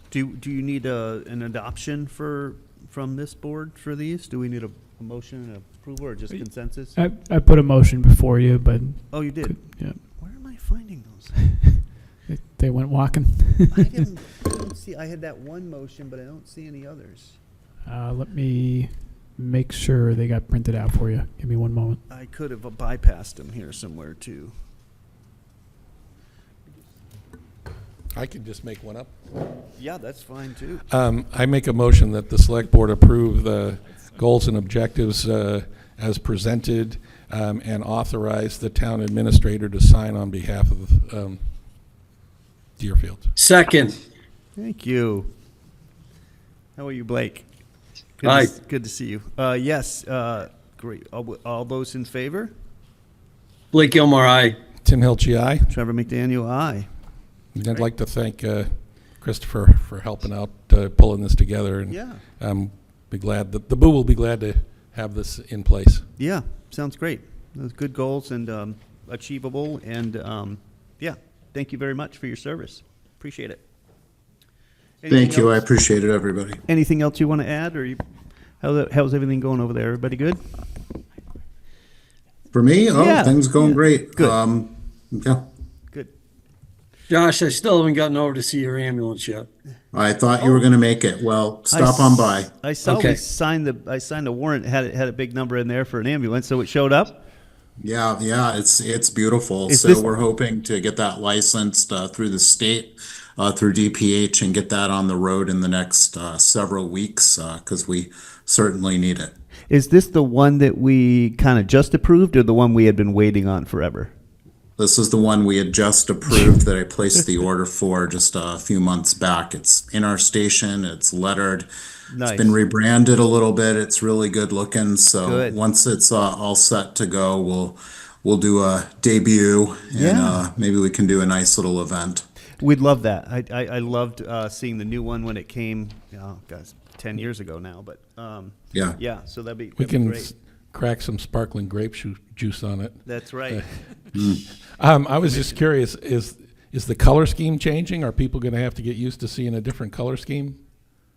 Do you need an adoption from this board for these? Do we need a motion and approval, or just consensus? I put a motion before you, but Oh, you did? yeah, Where am I finding those? they went walking. I don't see, I had that one motion, but I don't see any others. Let me make sure they got printed out for you. Give me one moment. I could have bypassed them here somewhere, too. I can just make one up. Yeah, that's fine, too. I make a motion that the Select Board approve the goals and objectives as presented, and authorize the town administrator to sign on behalf of Deerfield. Second. Thank you. How are you, Blake? Hi. Good to see you. Yes, great. All those in favor? Blake Gilmore, aye. Tim Hilchey, aye. Trevor McDaniel, aye. And I'd like to thank Christopher for helping out, pulling this together, and Yeah. be glad that the Boo will be glad to have this in place. Yeah, sounds great. Those good goals and achievable, and yeah, thank you very much for your service. Appreciate it. Thank you. I else? appreciate it, everybody. Anything else you want to add, or how's everything going over there? Everybody good? For me, Yeah. things going great. Good. Yeah. Good. Josh, I still haven't gotten over to see your ambulance yet. I thought you were going to make it. Well, stop on by. I saw Okay. I signed the warrant, had a big number in there for an ambulance, so it showed up? Yeah, it's beautiful. Is So this- we're hoping to get that licensed through the state, through DPH, and get that on the road in the next several weeks because we certainly need it. Is this the one that we kind of just approved, or the one we had been waiting on forever? This is the one we had just approved that I placed the order for just a few months back. It's in our station. It's lettered. Nice. It's been rebranded a little bit. It's really good looking. So Good. once it's all set to go, we'll do a debut and Yeah. maybe we can do a nice little event. We'd love that. I loved seeing the new one when it came, guys, 10 years ago now, but Yeah. yeah, so that'd be, We that'd can be great. crack some sparkling grape juice on it. That's right. I was just curious, is the color scheme changing? Are people going to have to get used to seeing a different color scheme?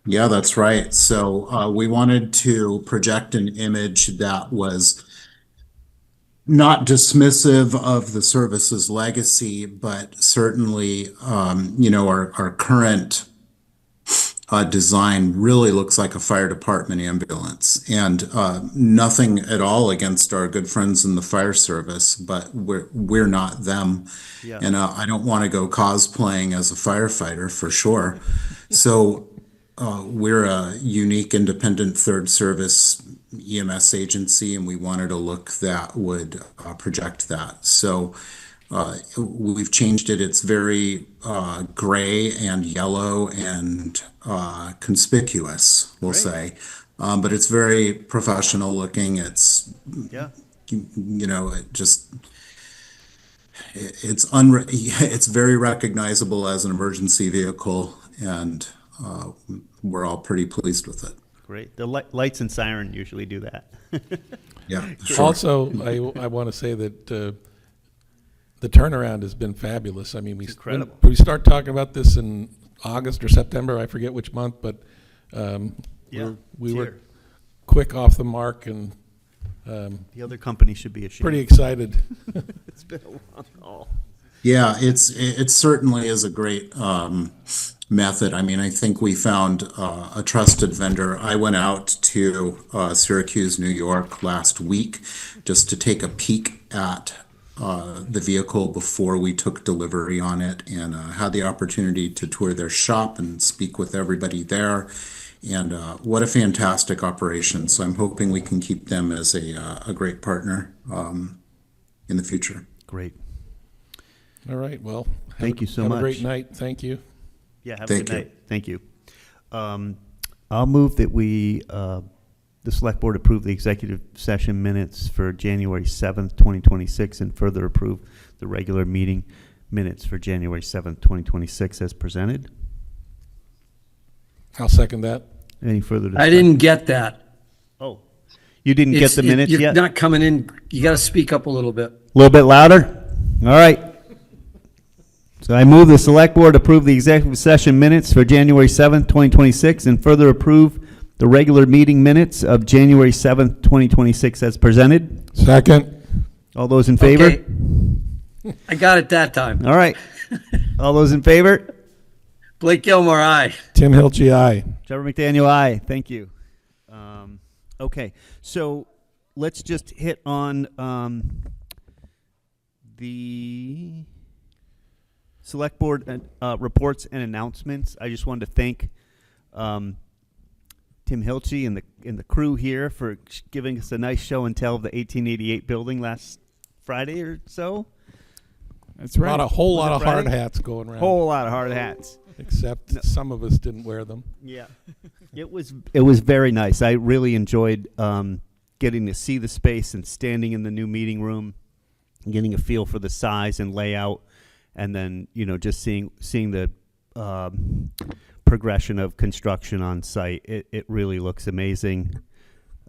Yeah, that's right. So we wanted to project an image that was not dismissive of the service's legacy, but certainly, our current design really looks like a fire department ambulance, and nothing at all against our good friends in the fire service, but we're not them. Yeah. And I don't want to go cosplaying as a firefighter for sure. So we're a unique independent third service EMS agency, and we wanted a look that would project that. So we've changed it. It's very gray and yellow and conspicuous, we'll Great. say. But it's very professional looking. It's, Yeah. it's very recognizable as an emergency vehicle, and we're all pretty pleased with it. Great. The lights and siren usually do that. Yeah, sure. Also, I want to say that the turnaround has been fabulous. I mean, Incredible. we start talking about this in August or September, I forget which month, but Yeah, we it's were here. quick off the mark and The other company should be ashamed. pretty excited. It's been a long haul. Yeah, it certainly is a great method. I mean, I think we found a trusted vendor. I went out to Syracuse, New York last week just to take a peek at the vehicle before we took delivery on it, and had the opportunity to tour their shop and speak with everybody there. And what a fantastic operation. So I'm hoping we can keep them as a great partner in the future. Great. All right, well. Thank you so have much. a great night. Thank you. Yeah, have a Thank good you. night. Thank you. I'll move that the select board approve the executive session minutes for January 7th, 2026, and further approve the regular meeting minutes for January 7th, 2026 as presented. I'll second that. Any further I discussion? didn't get that. Oh, you didn't get the minutes You're yet? not coming in, you got to speak up a little bit. A little bit louder? All right. So I move the select board approve the executive session minutes for January 7th, 2026, and further approve the regular meeting minutes of January 7th, 2026 as presented. Second. All those in favor? Okay. I got it that time. All right. All those in favor? Blake Gilmore, aye. Tim Hilchey, aye. Trevor McDaniel, aye. Thank you. Okay, so let's just hit on the select board reports and announcements. I just wanted to thank Tim Hilchey and the crew here for giving us a nice show and tell of the 1888 building last Friday or so. That's right. A whole lot Was of it hard Friday? hats going around. Whole lot of hard hats. Except some of us didn't wear them. Yeah, it was very nice. I really enjoyed getting to see the space and standing in the new meeting room, getting a feel for the size and layout, and then just seeing the progression of construction on site. It really looks amazing.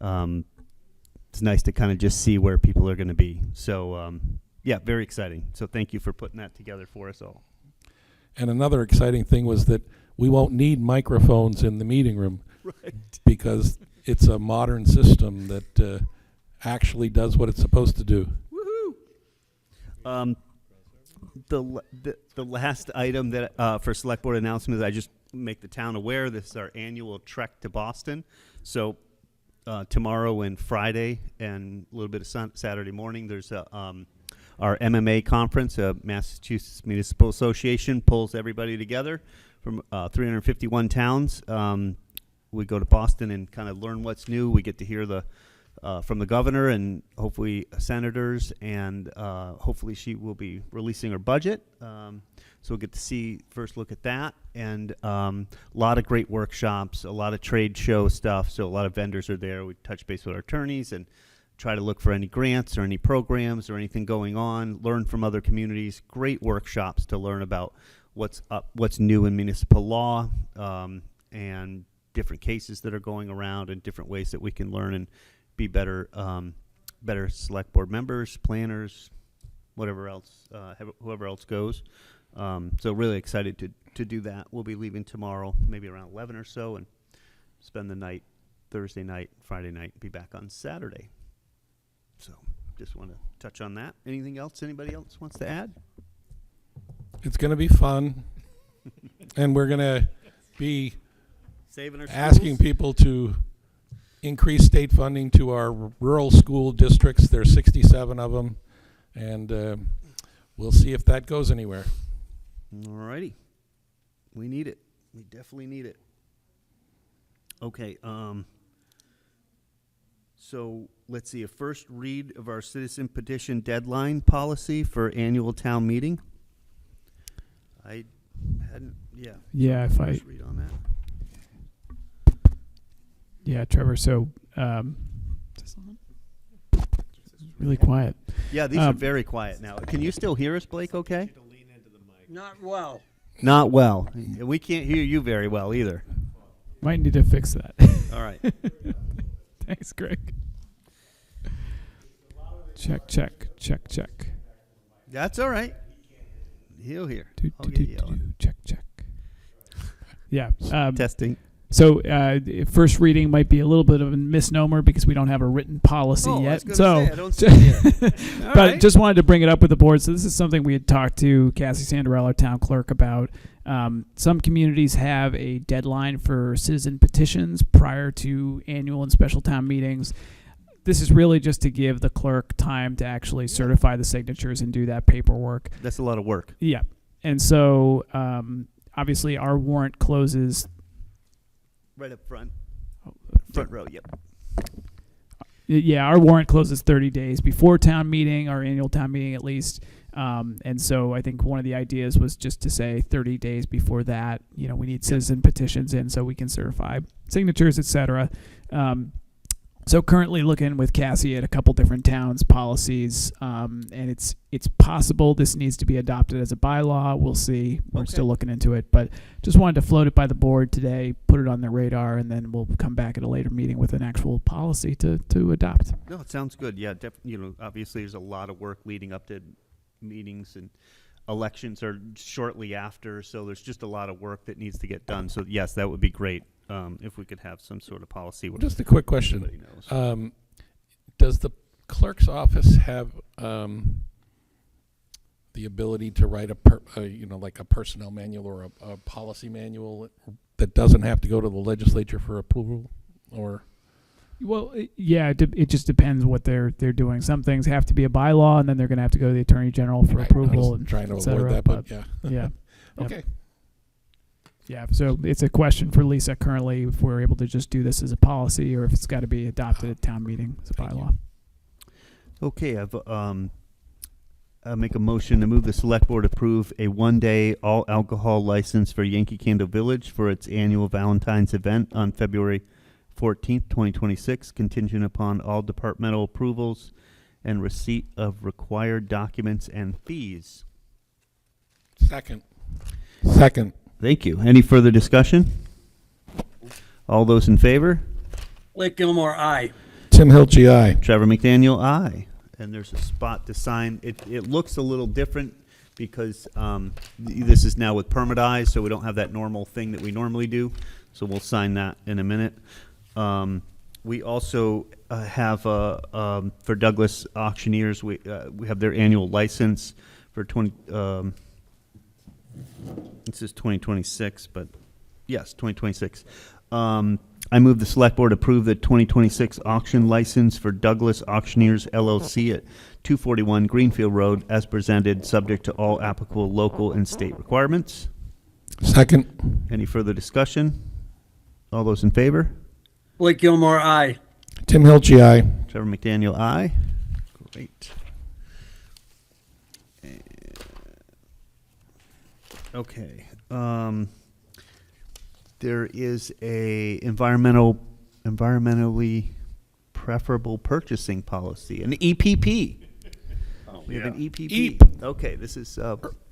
It's nice to kind of just see where people are going to be. So yeah, very exciting. So thank you for putting that together for us all. And another exciting thing was that we won't need microphones in the meeting room. Right. Because it's a modern system that actually does what it's supposed to do. Woohoo! The last item that for select board announcements, I just make the town aware. This is our annual trek to Boston. So tomorrow and Friday and a little bit of Saturday morning. There's our MMA conference. Massachusetts Municipal Association pulls everybody together from 351 towns. We go to Boston and kind of learn what's new. We get to hear from the governor and hopefully senators, and hopefully she will be releasing her budget. So we'll get to first look at that, and a lot of great workshops, a lot of trade show stuff. So a lot of vendors are there. We touch base with our attorneys and try to look for any grants or any programs or anything going on, learn from other communities. Great workshops to learn about what's new in municipal law, and different cases that are going around and different ways that we can learn and be better select board members, planners, whatever else, whoever else goes. So really excited to do that. We'll be leaving tomorrow, maybe around 11 or so, and spend the night, Thursday night, Friday night, be back on Saturday. So just want to touch on that. Anything else anybody else wants to add? It's going to be fun, and we're going to be Saving our asking schools? people to increase state funding to our rural school districts. There's 67 of them, and we'll see if that goes anywhere. All righty. We need it. We definitely need it. Okay. So let's see, a first read of our citizen petition deadline policy for annual town meeting. I hadn't, Yeah, if I, first read on that. yeah, Trevor, so, really quiet. Yeah, these are very quiet now. Can you still hear us, Blake, okay? Not well. Not well. We can't hear you very well either. Might need to fix that. All right. Thanks, Greg. Check. That's all right. He'll hear. I'll Do, get yelling. check. Yeah. Testing. So first reading might be a little bit of a misnomer because we don't have a written policy Oh, I yet. was gonna say, I don't see it here. All But right. just wanted to bring it up with the board. So this is something we had talked to Cassie Sandarella, our town clerk, about. Some communities have a deadline for citizen petitions prior to annual and special town meetings. This is really just to give the clerk time to actually certify the signatures and do that paperwork. That's a lot of work. Yeah. And so obviously our warrant closes. Right up front. Front row, yep. Yeah, our warrant closes 30 days before town meeting, our annual town meeting at least. And so I think one of the ideas was just to say 30 days before that, we need citizen petitions in so we can certify signatures, et cetera. So currently looking with Cassie at a couple different towns' policies, and it's possible this needs to be adopted as a bylaw. We'll see. We're Okay. still looking into it, but just wanted to float it by the board today, put it on their radar, and then we'll come back at a later meeting with an actual policy to adopt. No, it sounds good. Yeah, obviously there's a lot of work leading up to meetings, and elections are shortly after, so there's just a lot of work that needs to get done. So yes, that would be great if we could have some sort of policy. Where Just a quick question. everybody knows. Does the clerk's office have the ability to write like a personnel manual or a policy manual that doesn't have to go to the legislature for approval? Or Well, yeah, it just depends what they're doing. Some things have to be a bylaw, and then they're going to have to go to the Attorney General for Right, approval. I was and trying to et avoid cetera, that, but yeah. yeah. Yep. Okay. Yeah, so it's a question for Lisa currently if we're able to just do this as a policy or if it's got to be adopted at town meeting as a Thank you. bylaw. Okay, I make a motion to move the select board approve a one-day all alcohol license for Yankee Candle Village for its annual Valentine's event on February 14th, 2026, contingent upon all departmental approvals and receipt of required documents and fees. Second. Thank you. Any further discussion? All those in favor? Blake Gilmore, aye. Tim Hilchey, aye. Trevor McDaniel, aye. And there's a spot to sign. It looks a little different because this is now with permitized, so we don't have that normal thing that we normally do. So we'll sign that in a minute. We also have for Douglas Auctioneers, we have their annual license for it says 2026, but yes, 2026. I move the Select Board approve the 2026 auction license for Douglas Auctioneers LLC at 241 Greenfield Road as presented, subject to all applicable local and state requirements. Second. Any further discussion? All those in favor? Blake Gilmore, aye. Tim Hilge, aye. Trevor McDaniel, aye. Great. Okay. There is a environmentally preferable purchasing policy, an EPP. We have an EPP. EAP. Okay, this is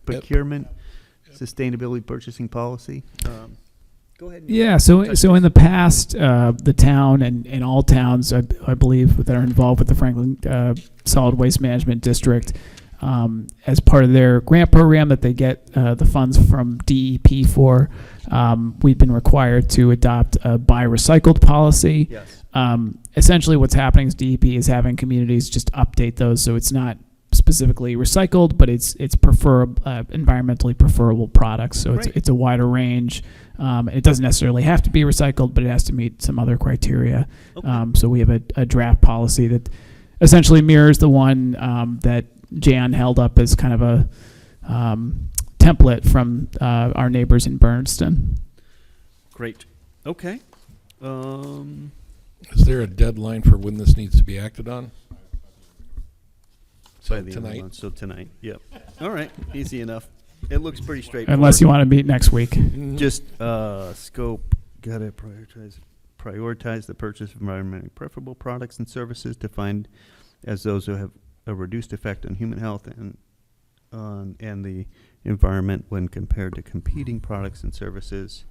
procurement, sustainability purchasing policy. Go ahead. Yeah, so in the past, the town and all towns, I believe, that are involved with the Franklin Solid Waste Management District, as part of their grant program that they get the funds from DEP for, we've been required to adopt a buy recycled policy. Yes. Essentially, what's happening is DEP is having communities just update those, so it's not specifically recycled, but it's environmentally preferable products. So Great. it's a wider range. It doesn't necessarily have to be recycled, but it has to meet some other criteria. Okay. So we have a draft policy that essentially mirrors the one that Jan held up as kind of a template from our neighbors in Bernston. Great. Okay. Is there a deadline for when this needs to be acted on? By So the end of the tonight? month, so tonight. Yep. All right. Easy enough. It looks pretty straightforward. Unless you want to meet next week. Just scope, gotta prioritize the purchase of environmentally preferable products and services defined as those who have a reduced effect on human health and the environment when compared to competing products and services.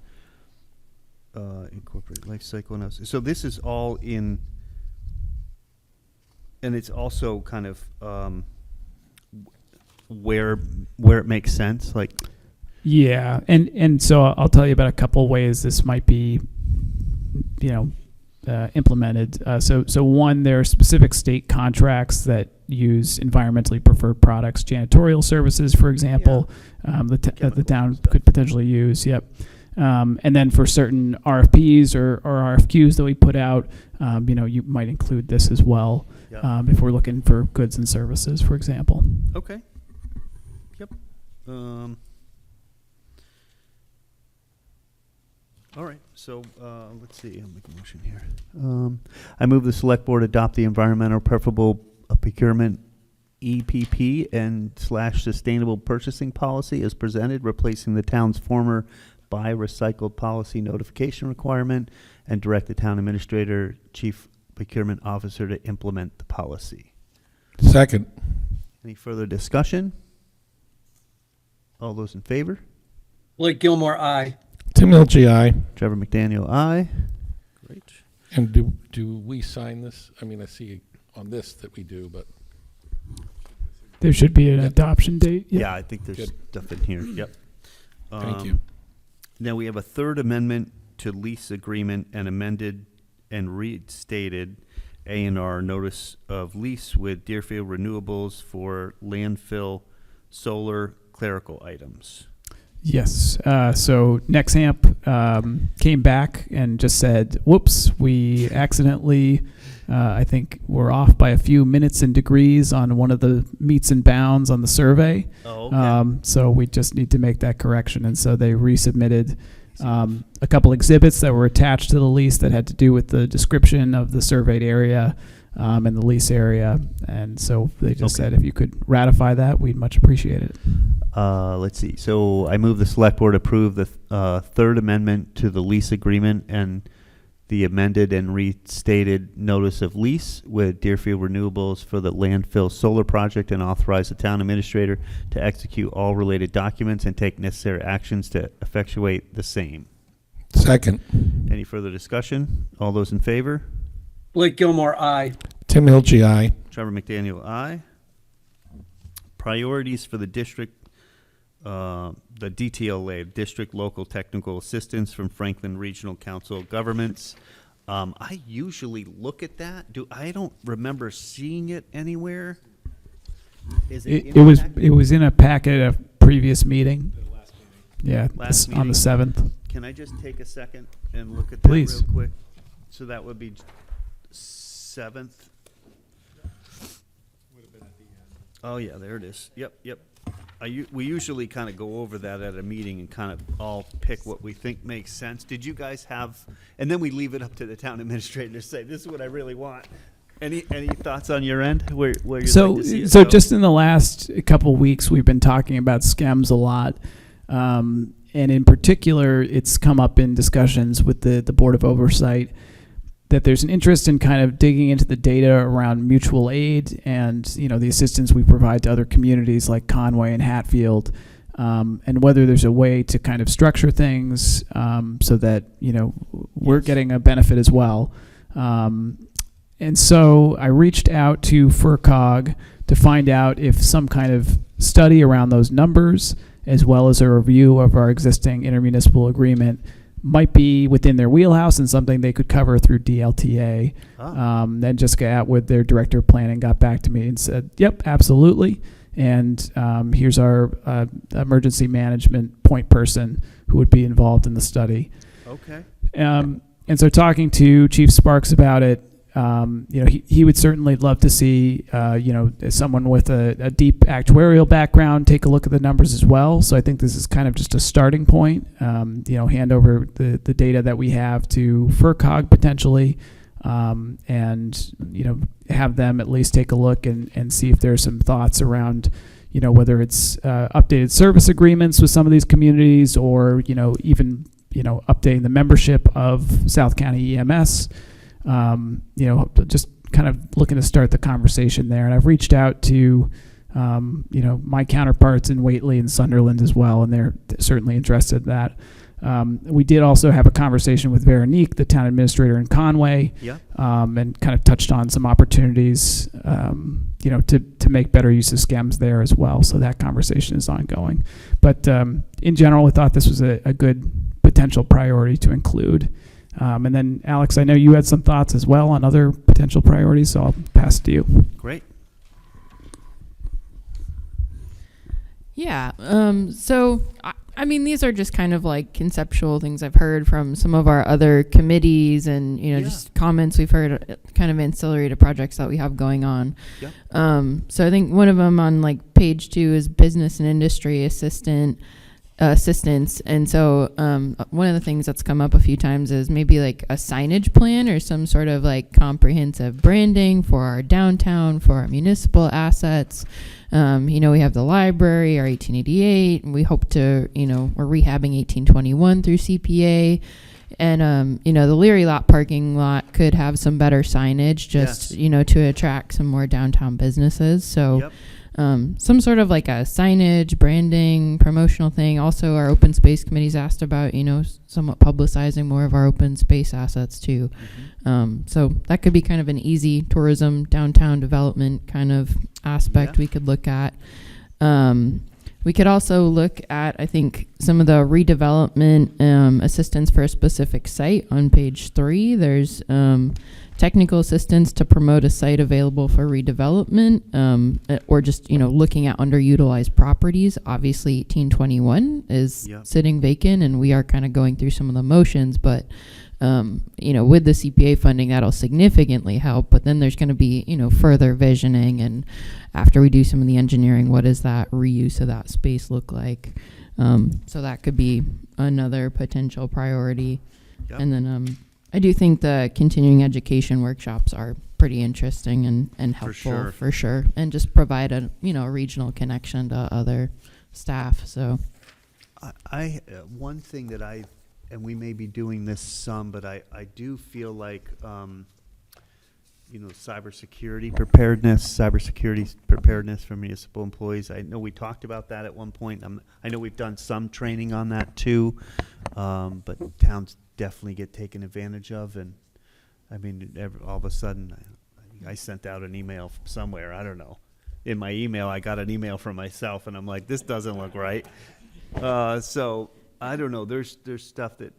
Incorporate life cycle analysis. So this is all in, and it's also kind of where it makes sense, like. Yeah, and so I'll tell you about a couple ways this might be, implemented. So one, there are specific state contracts that use environmentally preferred products, janitorial services, for example, that the town could potentially use. Yep. And then for certain RFPs or RFQs that we put out, you might include this as well, if we're looking for goods and services, for example. Okay. Yep. All right. So let's see. I'll make a motion here. I move the Select Board adopt the environmental preferable procurement EPP and / sustainable purchasing policy as presented, replacing the town's former buy recycled policy notification requirement, and direct the town administrator, chief procurement officer to implement the policy. Second. Any further discussion? All those in favor? Blake Gilmore, aye. Tim Hilge, aye. Trevor McDaniel, aye. Great. And do we sign this? I mean, I see on this that we do, but There should be an Yep. adoption date. Yep. Yeah, I think there's Good. stuff in here. Yep. thank you. Now we have a third amendment to lease agreement and amended and restated A&R notice of lease with Deerfield Renewables for landfill solar clerical items. Yes. So Nexamp came back and just said, whoops, we accidentally, I think we're off by a few minutes and degrees on one of the meets and bounds on the survey. Oh, okay. So we just need to make that correction. And so they resubmitted a couple exhibits that were attached to the lease that had to do with the description of the surveyed area and the lease area. And so they just said if you could ratify that, we'd much appreciate it. Let's see. So I move the Select Board approve the third amendment to the lease agreement and the amended and restated notice of lease with Deerfield Renewables for the landfill solar project and authorize the town administrator to execute all related documents and take necessary actions to effectuate the same. Second. Any further discussion? All those in favor? Blake Gilmore, aye. Tim Hilge, aye. Trevor McDaniel, aye. Priorities for the district, the DTLA, District Local Technical Assistance from Franklin Regional Council of Governments. I usually look at that. I don't remember seeing it anywhere. Is it? It was in a packet at a previous meeting. Yeah, Last on the meeting. 7th. Can I just take a second and look at Please. that real quick? So that would be 7th. Oh, yeah, there it is. Yep. We usually kind of go over that at a meeting and kind of all pick what we think makes sense. Did you guys have, and then we leave it up to the town administrator to say, this is what I really want. Any thoughts on your end, where you'd like to see it So go? just in the last couple weeks, we've been talking about SCEMS a lot. And in particular, it's come up in discussions with the Board of Oversight that there's an interest in kind of digging into the data around mutual aid and, the assistance we provide to other communities like Conway and Hatfield, and whether there's a way to kind of structure things so that, we're getting a benefit as well. And so I reached out to FERCog to find out if some kind of study around those numbers, as well as a review of our existing intermunicipal agreement, might be within their wheelhouse and something they could cover through DLTA. Then Jessica Atwood, their director of planning, got back to me and said, yep, absolutely. And here's our emergency management point person who would be involved in the study. Okay. And so talking to Chief Sparks about it, he would certainly love to see, someone with a deep actuarial background take a look at the numbers as well. So I think this is kind of just a starting point. Hand over the data that we have to FERCog potentially, and have them at least take a look and see if there are some thoughts around, whether it's updated service agreements with some of these communities, or even updating the membership of South County EMS. Just kind of looking to start the conversation there. And I've reached out to, my counterparts in Whately and Sunderland as well, and they're certainly interested in that. We did also have a conversation with Veronique, the town administrator in Conway, and kind of touched on some opportunities, to make better use of SCEMS there as well. So that conversation is ongoing. But in general, I thought this was a good potential priority to include. And then, Alex, I know you had some thoughts as well on other potential priorities, so I'll pass it to you. Great. Yeah. So, I mean, these are just kind of like conceptual things I've heard from some of our other committees and, just comments we've heard kind of ancillary to projects that we have going on. Yep. So I think one of them on like page 2 is business and industry assistance. And so one of the things that's come up a few times is maybe like a signage plan or some sort of like comprehensive branding for our downtown, for our municipal assets. We have the library, our 1888, and we hope to, we're rehabbing 1821 through CPA. And, the Leary lot parking lot could have some better signage just, to attract some more downtown businesses. So Yep. Some sort of like a signage, branding, promotional thing. Also, our open space committee's asked about, somewhat publicizing more of our open space assets too. So that could be kind of an easy tourism downtown development kind of aspect we could look at. We could also look at, I think, some of the redevelopment assistance for a specific site on page 3. There's technical assistance to promote a site available for redevelopment, or just, looking at underutilized properties. Obviously, 1821 is sitting vacant, and we are kind of going through some of the motions, but with the CPA funding, that'll significantly help. But then there's going to be, further visioning, and after we do some of the engineering, what does that reuse of that space look like? So that could be another potential priority. Yep. And then I do think the continuing education workshops are pretty interesting and helpful for sure, and just provide a regional connection to other staff. So I one thing that and we may be doing this some, but I do feel like, cybersecurity preparedness for municipal employees. I know we talked about that at one point. I know we've done some training on that too, but towns definitely get taken advantage of. And I mean, all of a sudden, I sent out an email from somewhere. I don't know. In my email, I got an email from myself, and I'm like, this doesn't look right. So I don't know. There's stuff that,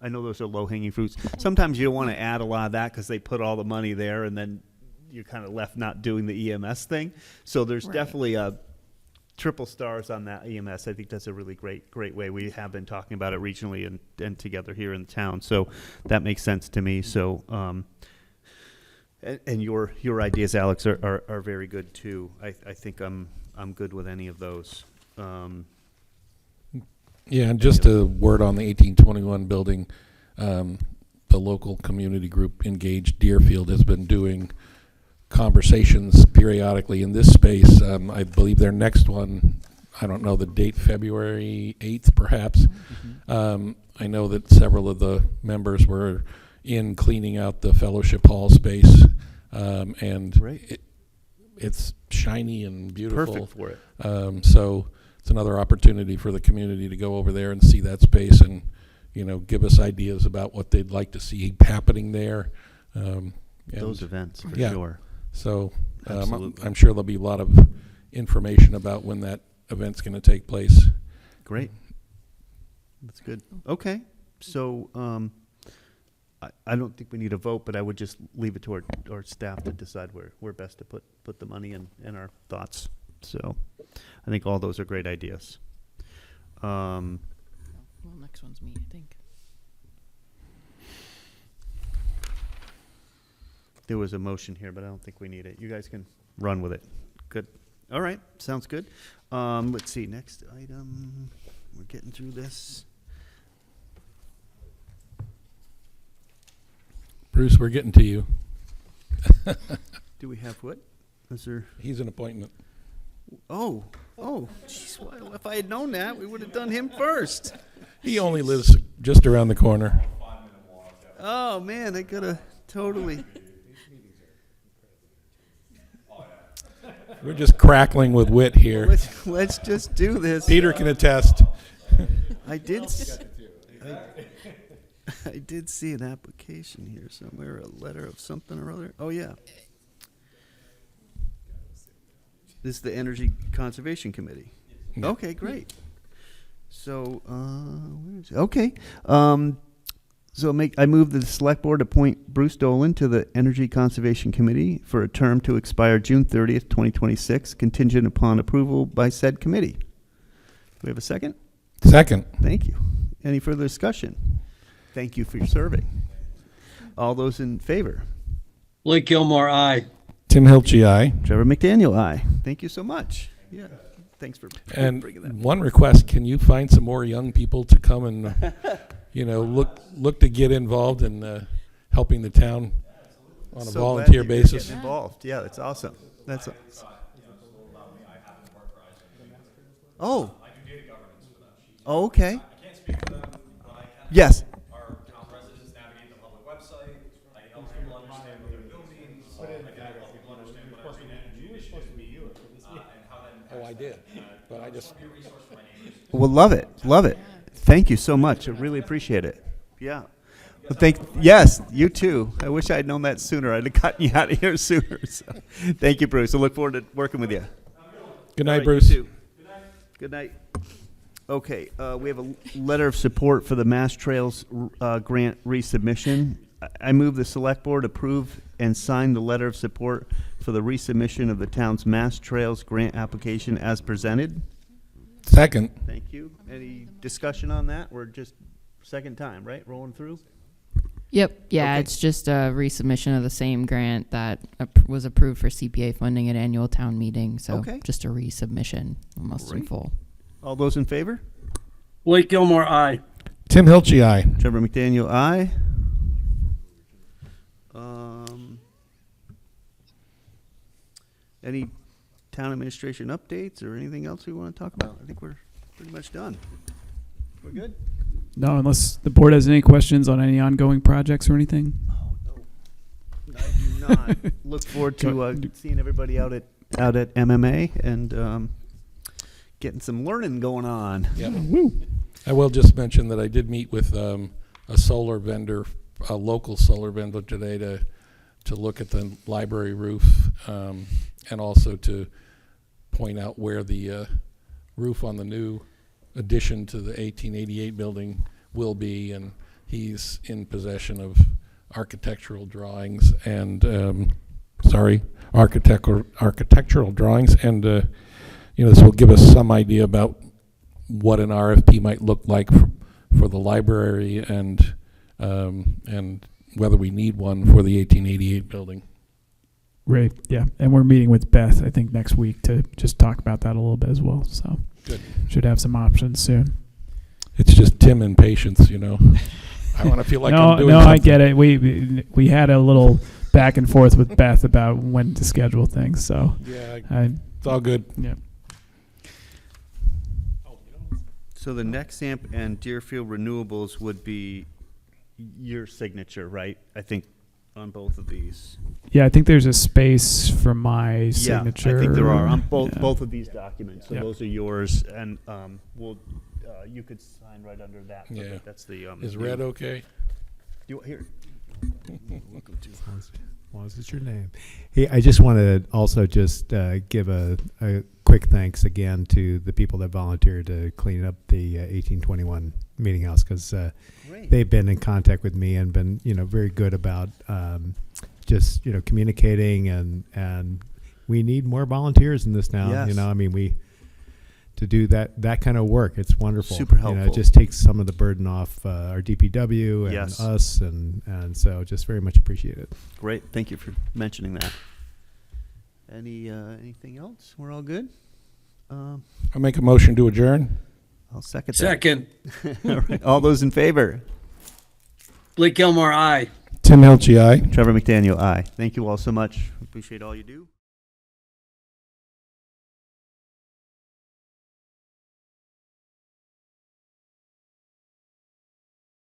I know those are low-hanging fruits. Sometimes you don't want to add a lot of that because they put all the money there, and then you're kind of left not doing the EMS thing. So there's definitely a triple stars on that EMS. I think that's a really great way. We have been talking about it regionally and together here in the town. So that makes sense to me. So, and your ideas, Alex, are very good too. I think I'm good with any of those. Yeah, and just a word on the 1821 building, the local community group Engaged Deerfield has been doing conversations periodically in this space. I believe their next one, I don't know the date, February 8th perhaps. I know that several of the members were in cleaning out the fellowship hall space, and it's shiny and beautiful. Perfect for it. So it's another opportunity for the community to go over there and see that space and, give us ideas about what they'd like to see happening there. Those events, for yeah. sure. So Absolutely. I'm sure there'll be a lot of information about when that event's going to take place. Great. That's good. Okay. So I don't think we need a vote, but I would just leave it to our staff to decide where best to put the money and our thoughts. So I think all those are great ideas. Well, next one's me, I think. There was a motion here, but I don't think we need it. You guys can run with it. Good. All right. Sounds good. Let's see. Next item. We're getting through this. Bruce, we're getting to you. Do we have what? Is there? He's an appointment. Oh. Jeez. Well, if I had known that, we would have done him first. He only lives just around the corner. Oh, man. I got to totally. We're just crackling with wit here. Let's just do this. Peter can attest. I did see an application here somewhere, a letter of something or other. Oh, yeah. This is the Energy Conservation Committee. Yeah. Okay, great. So, where is it? Okay. So I move that the Select Board appoint Bruce Dolan to the Energy Conservation Committee for a term to expire June 30th, 2026, contingent upon approval by said committee. Do we have a second? Second. Thank you. Any further discussion? Thank you for your serving. All those in favor? Blake Gilmore, aye. Tim Hilchey, aye. Trevor McDaniel, aye. Thank you so much. Yeah. Thanks for And bringing that. one request, can you find some more young people to come and, look to get involved in helping the town on a So volunteer glad you're basis? getting involved. Yeah, that's awesome. That's Oh. Oh, okay. I can't speak for them, but I can. Yes. Our town residents navigate the public website. I can help people understand what they're building. I can help people understand what our green energy initiatives mean, and how that impacts. Oh, I did, but I just. Be a resource for my neighbors. Well, love it. Love it. Thank you so much. I really appreciate it. Yeah. Well, yes, you too. I wish I had known that sooner. I'd have gotten you out of here sooner. So, thank you, Bruce. I look forward to working with you. Good All night, right, Bruce. you too. Good night. Okay, we have a letter of support for the Mass Trails grant resubmission. I move the Select Board approve and sign the letter of support for the resubmission of the town's Mass Trails grant application as presented. Second. Thank you. Any discussion on that? We're just second time, right? Rolling through? Yep. Yeah, Okay. it's just a resubmission of the same grant that was approved for CPA funding at annual town meeting. So Okay. just a resubmission, almost in Great. full. All those in favor? Blake Gilmore, aye. Tim Hilchey, aye. Trevor McDaniel, aye. Any town administration updates or anything else we want to talk about? I think we're pretty much done. We're good? No, unless the board has any questions on any ongoing projects or anything. Oh, no. I do not. Look forward to seeing everybody out at MMA and getting some learning going on. Yeah. I will just mention that I did meet with a solar vendor, a local solar vendor today to look at the library roof and also to point out where the roof on the new addition to the 1888 building will be, and he's in possession of architectural drawings and architectural drawings and this will give us some idea about what an RFP might look like for the library and whether we need one for the 1888 building. Great, yeah. And we're meeting with Beth, I think, next week to just talk about that a little bit as well. So Good. should have some options soon. It's just Tim and patience, I want to feel like I'm doing no, something. I get it. We had a little back and forth with Beth about when to schedule things. So Yeah, it's all good. Yeah. So the next AMP and Deerfield renewables would be your signature, right? I think on both of these. Yeah, I think there's a space for my signature. Yeah, I think there are on Yeah. both of these documents. So Yeah. those are yours, and you could sign right under that. Yeah. That's the Is red okay? here? As long as it's your name. Hey, I just want to also just give a quick thanks again to the people that volunteered to clean up the 1821 meeting house, because Great. they've been in contact with me and been, very good about just, communicating, and we need more volunteers in this town. Yes. To do that kind of work, it's wonderful. Super It helpful. just takes some of the burden off our DPW and Yes. us, and so just very much appreciate it. Great. Thank you for mentioning that. Anything else? We're all good? I make a motion to adjourn. I'll second that. Second, All right. All those in favor? Blake Gilmore, aye. Tim Hilchi, aye. Trevor McDaniel, aye. Thank you all so much. Appreciate all you do.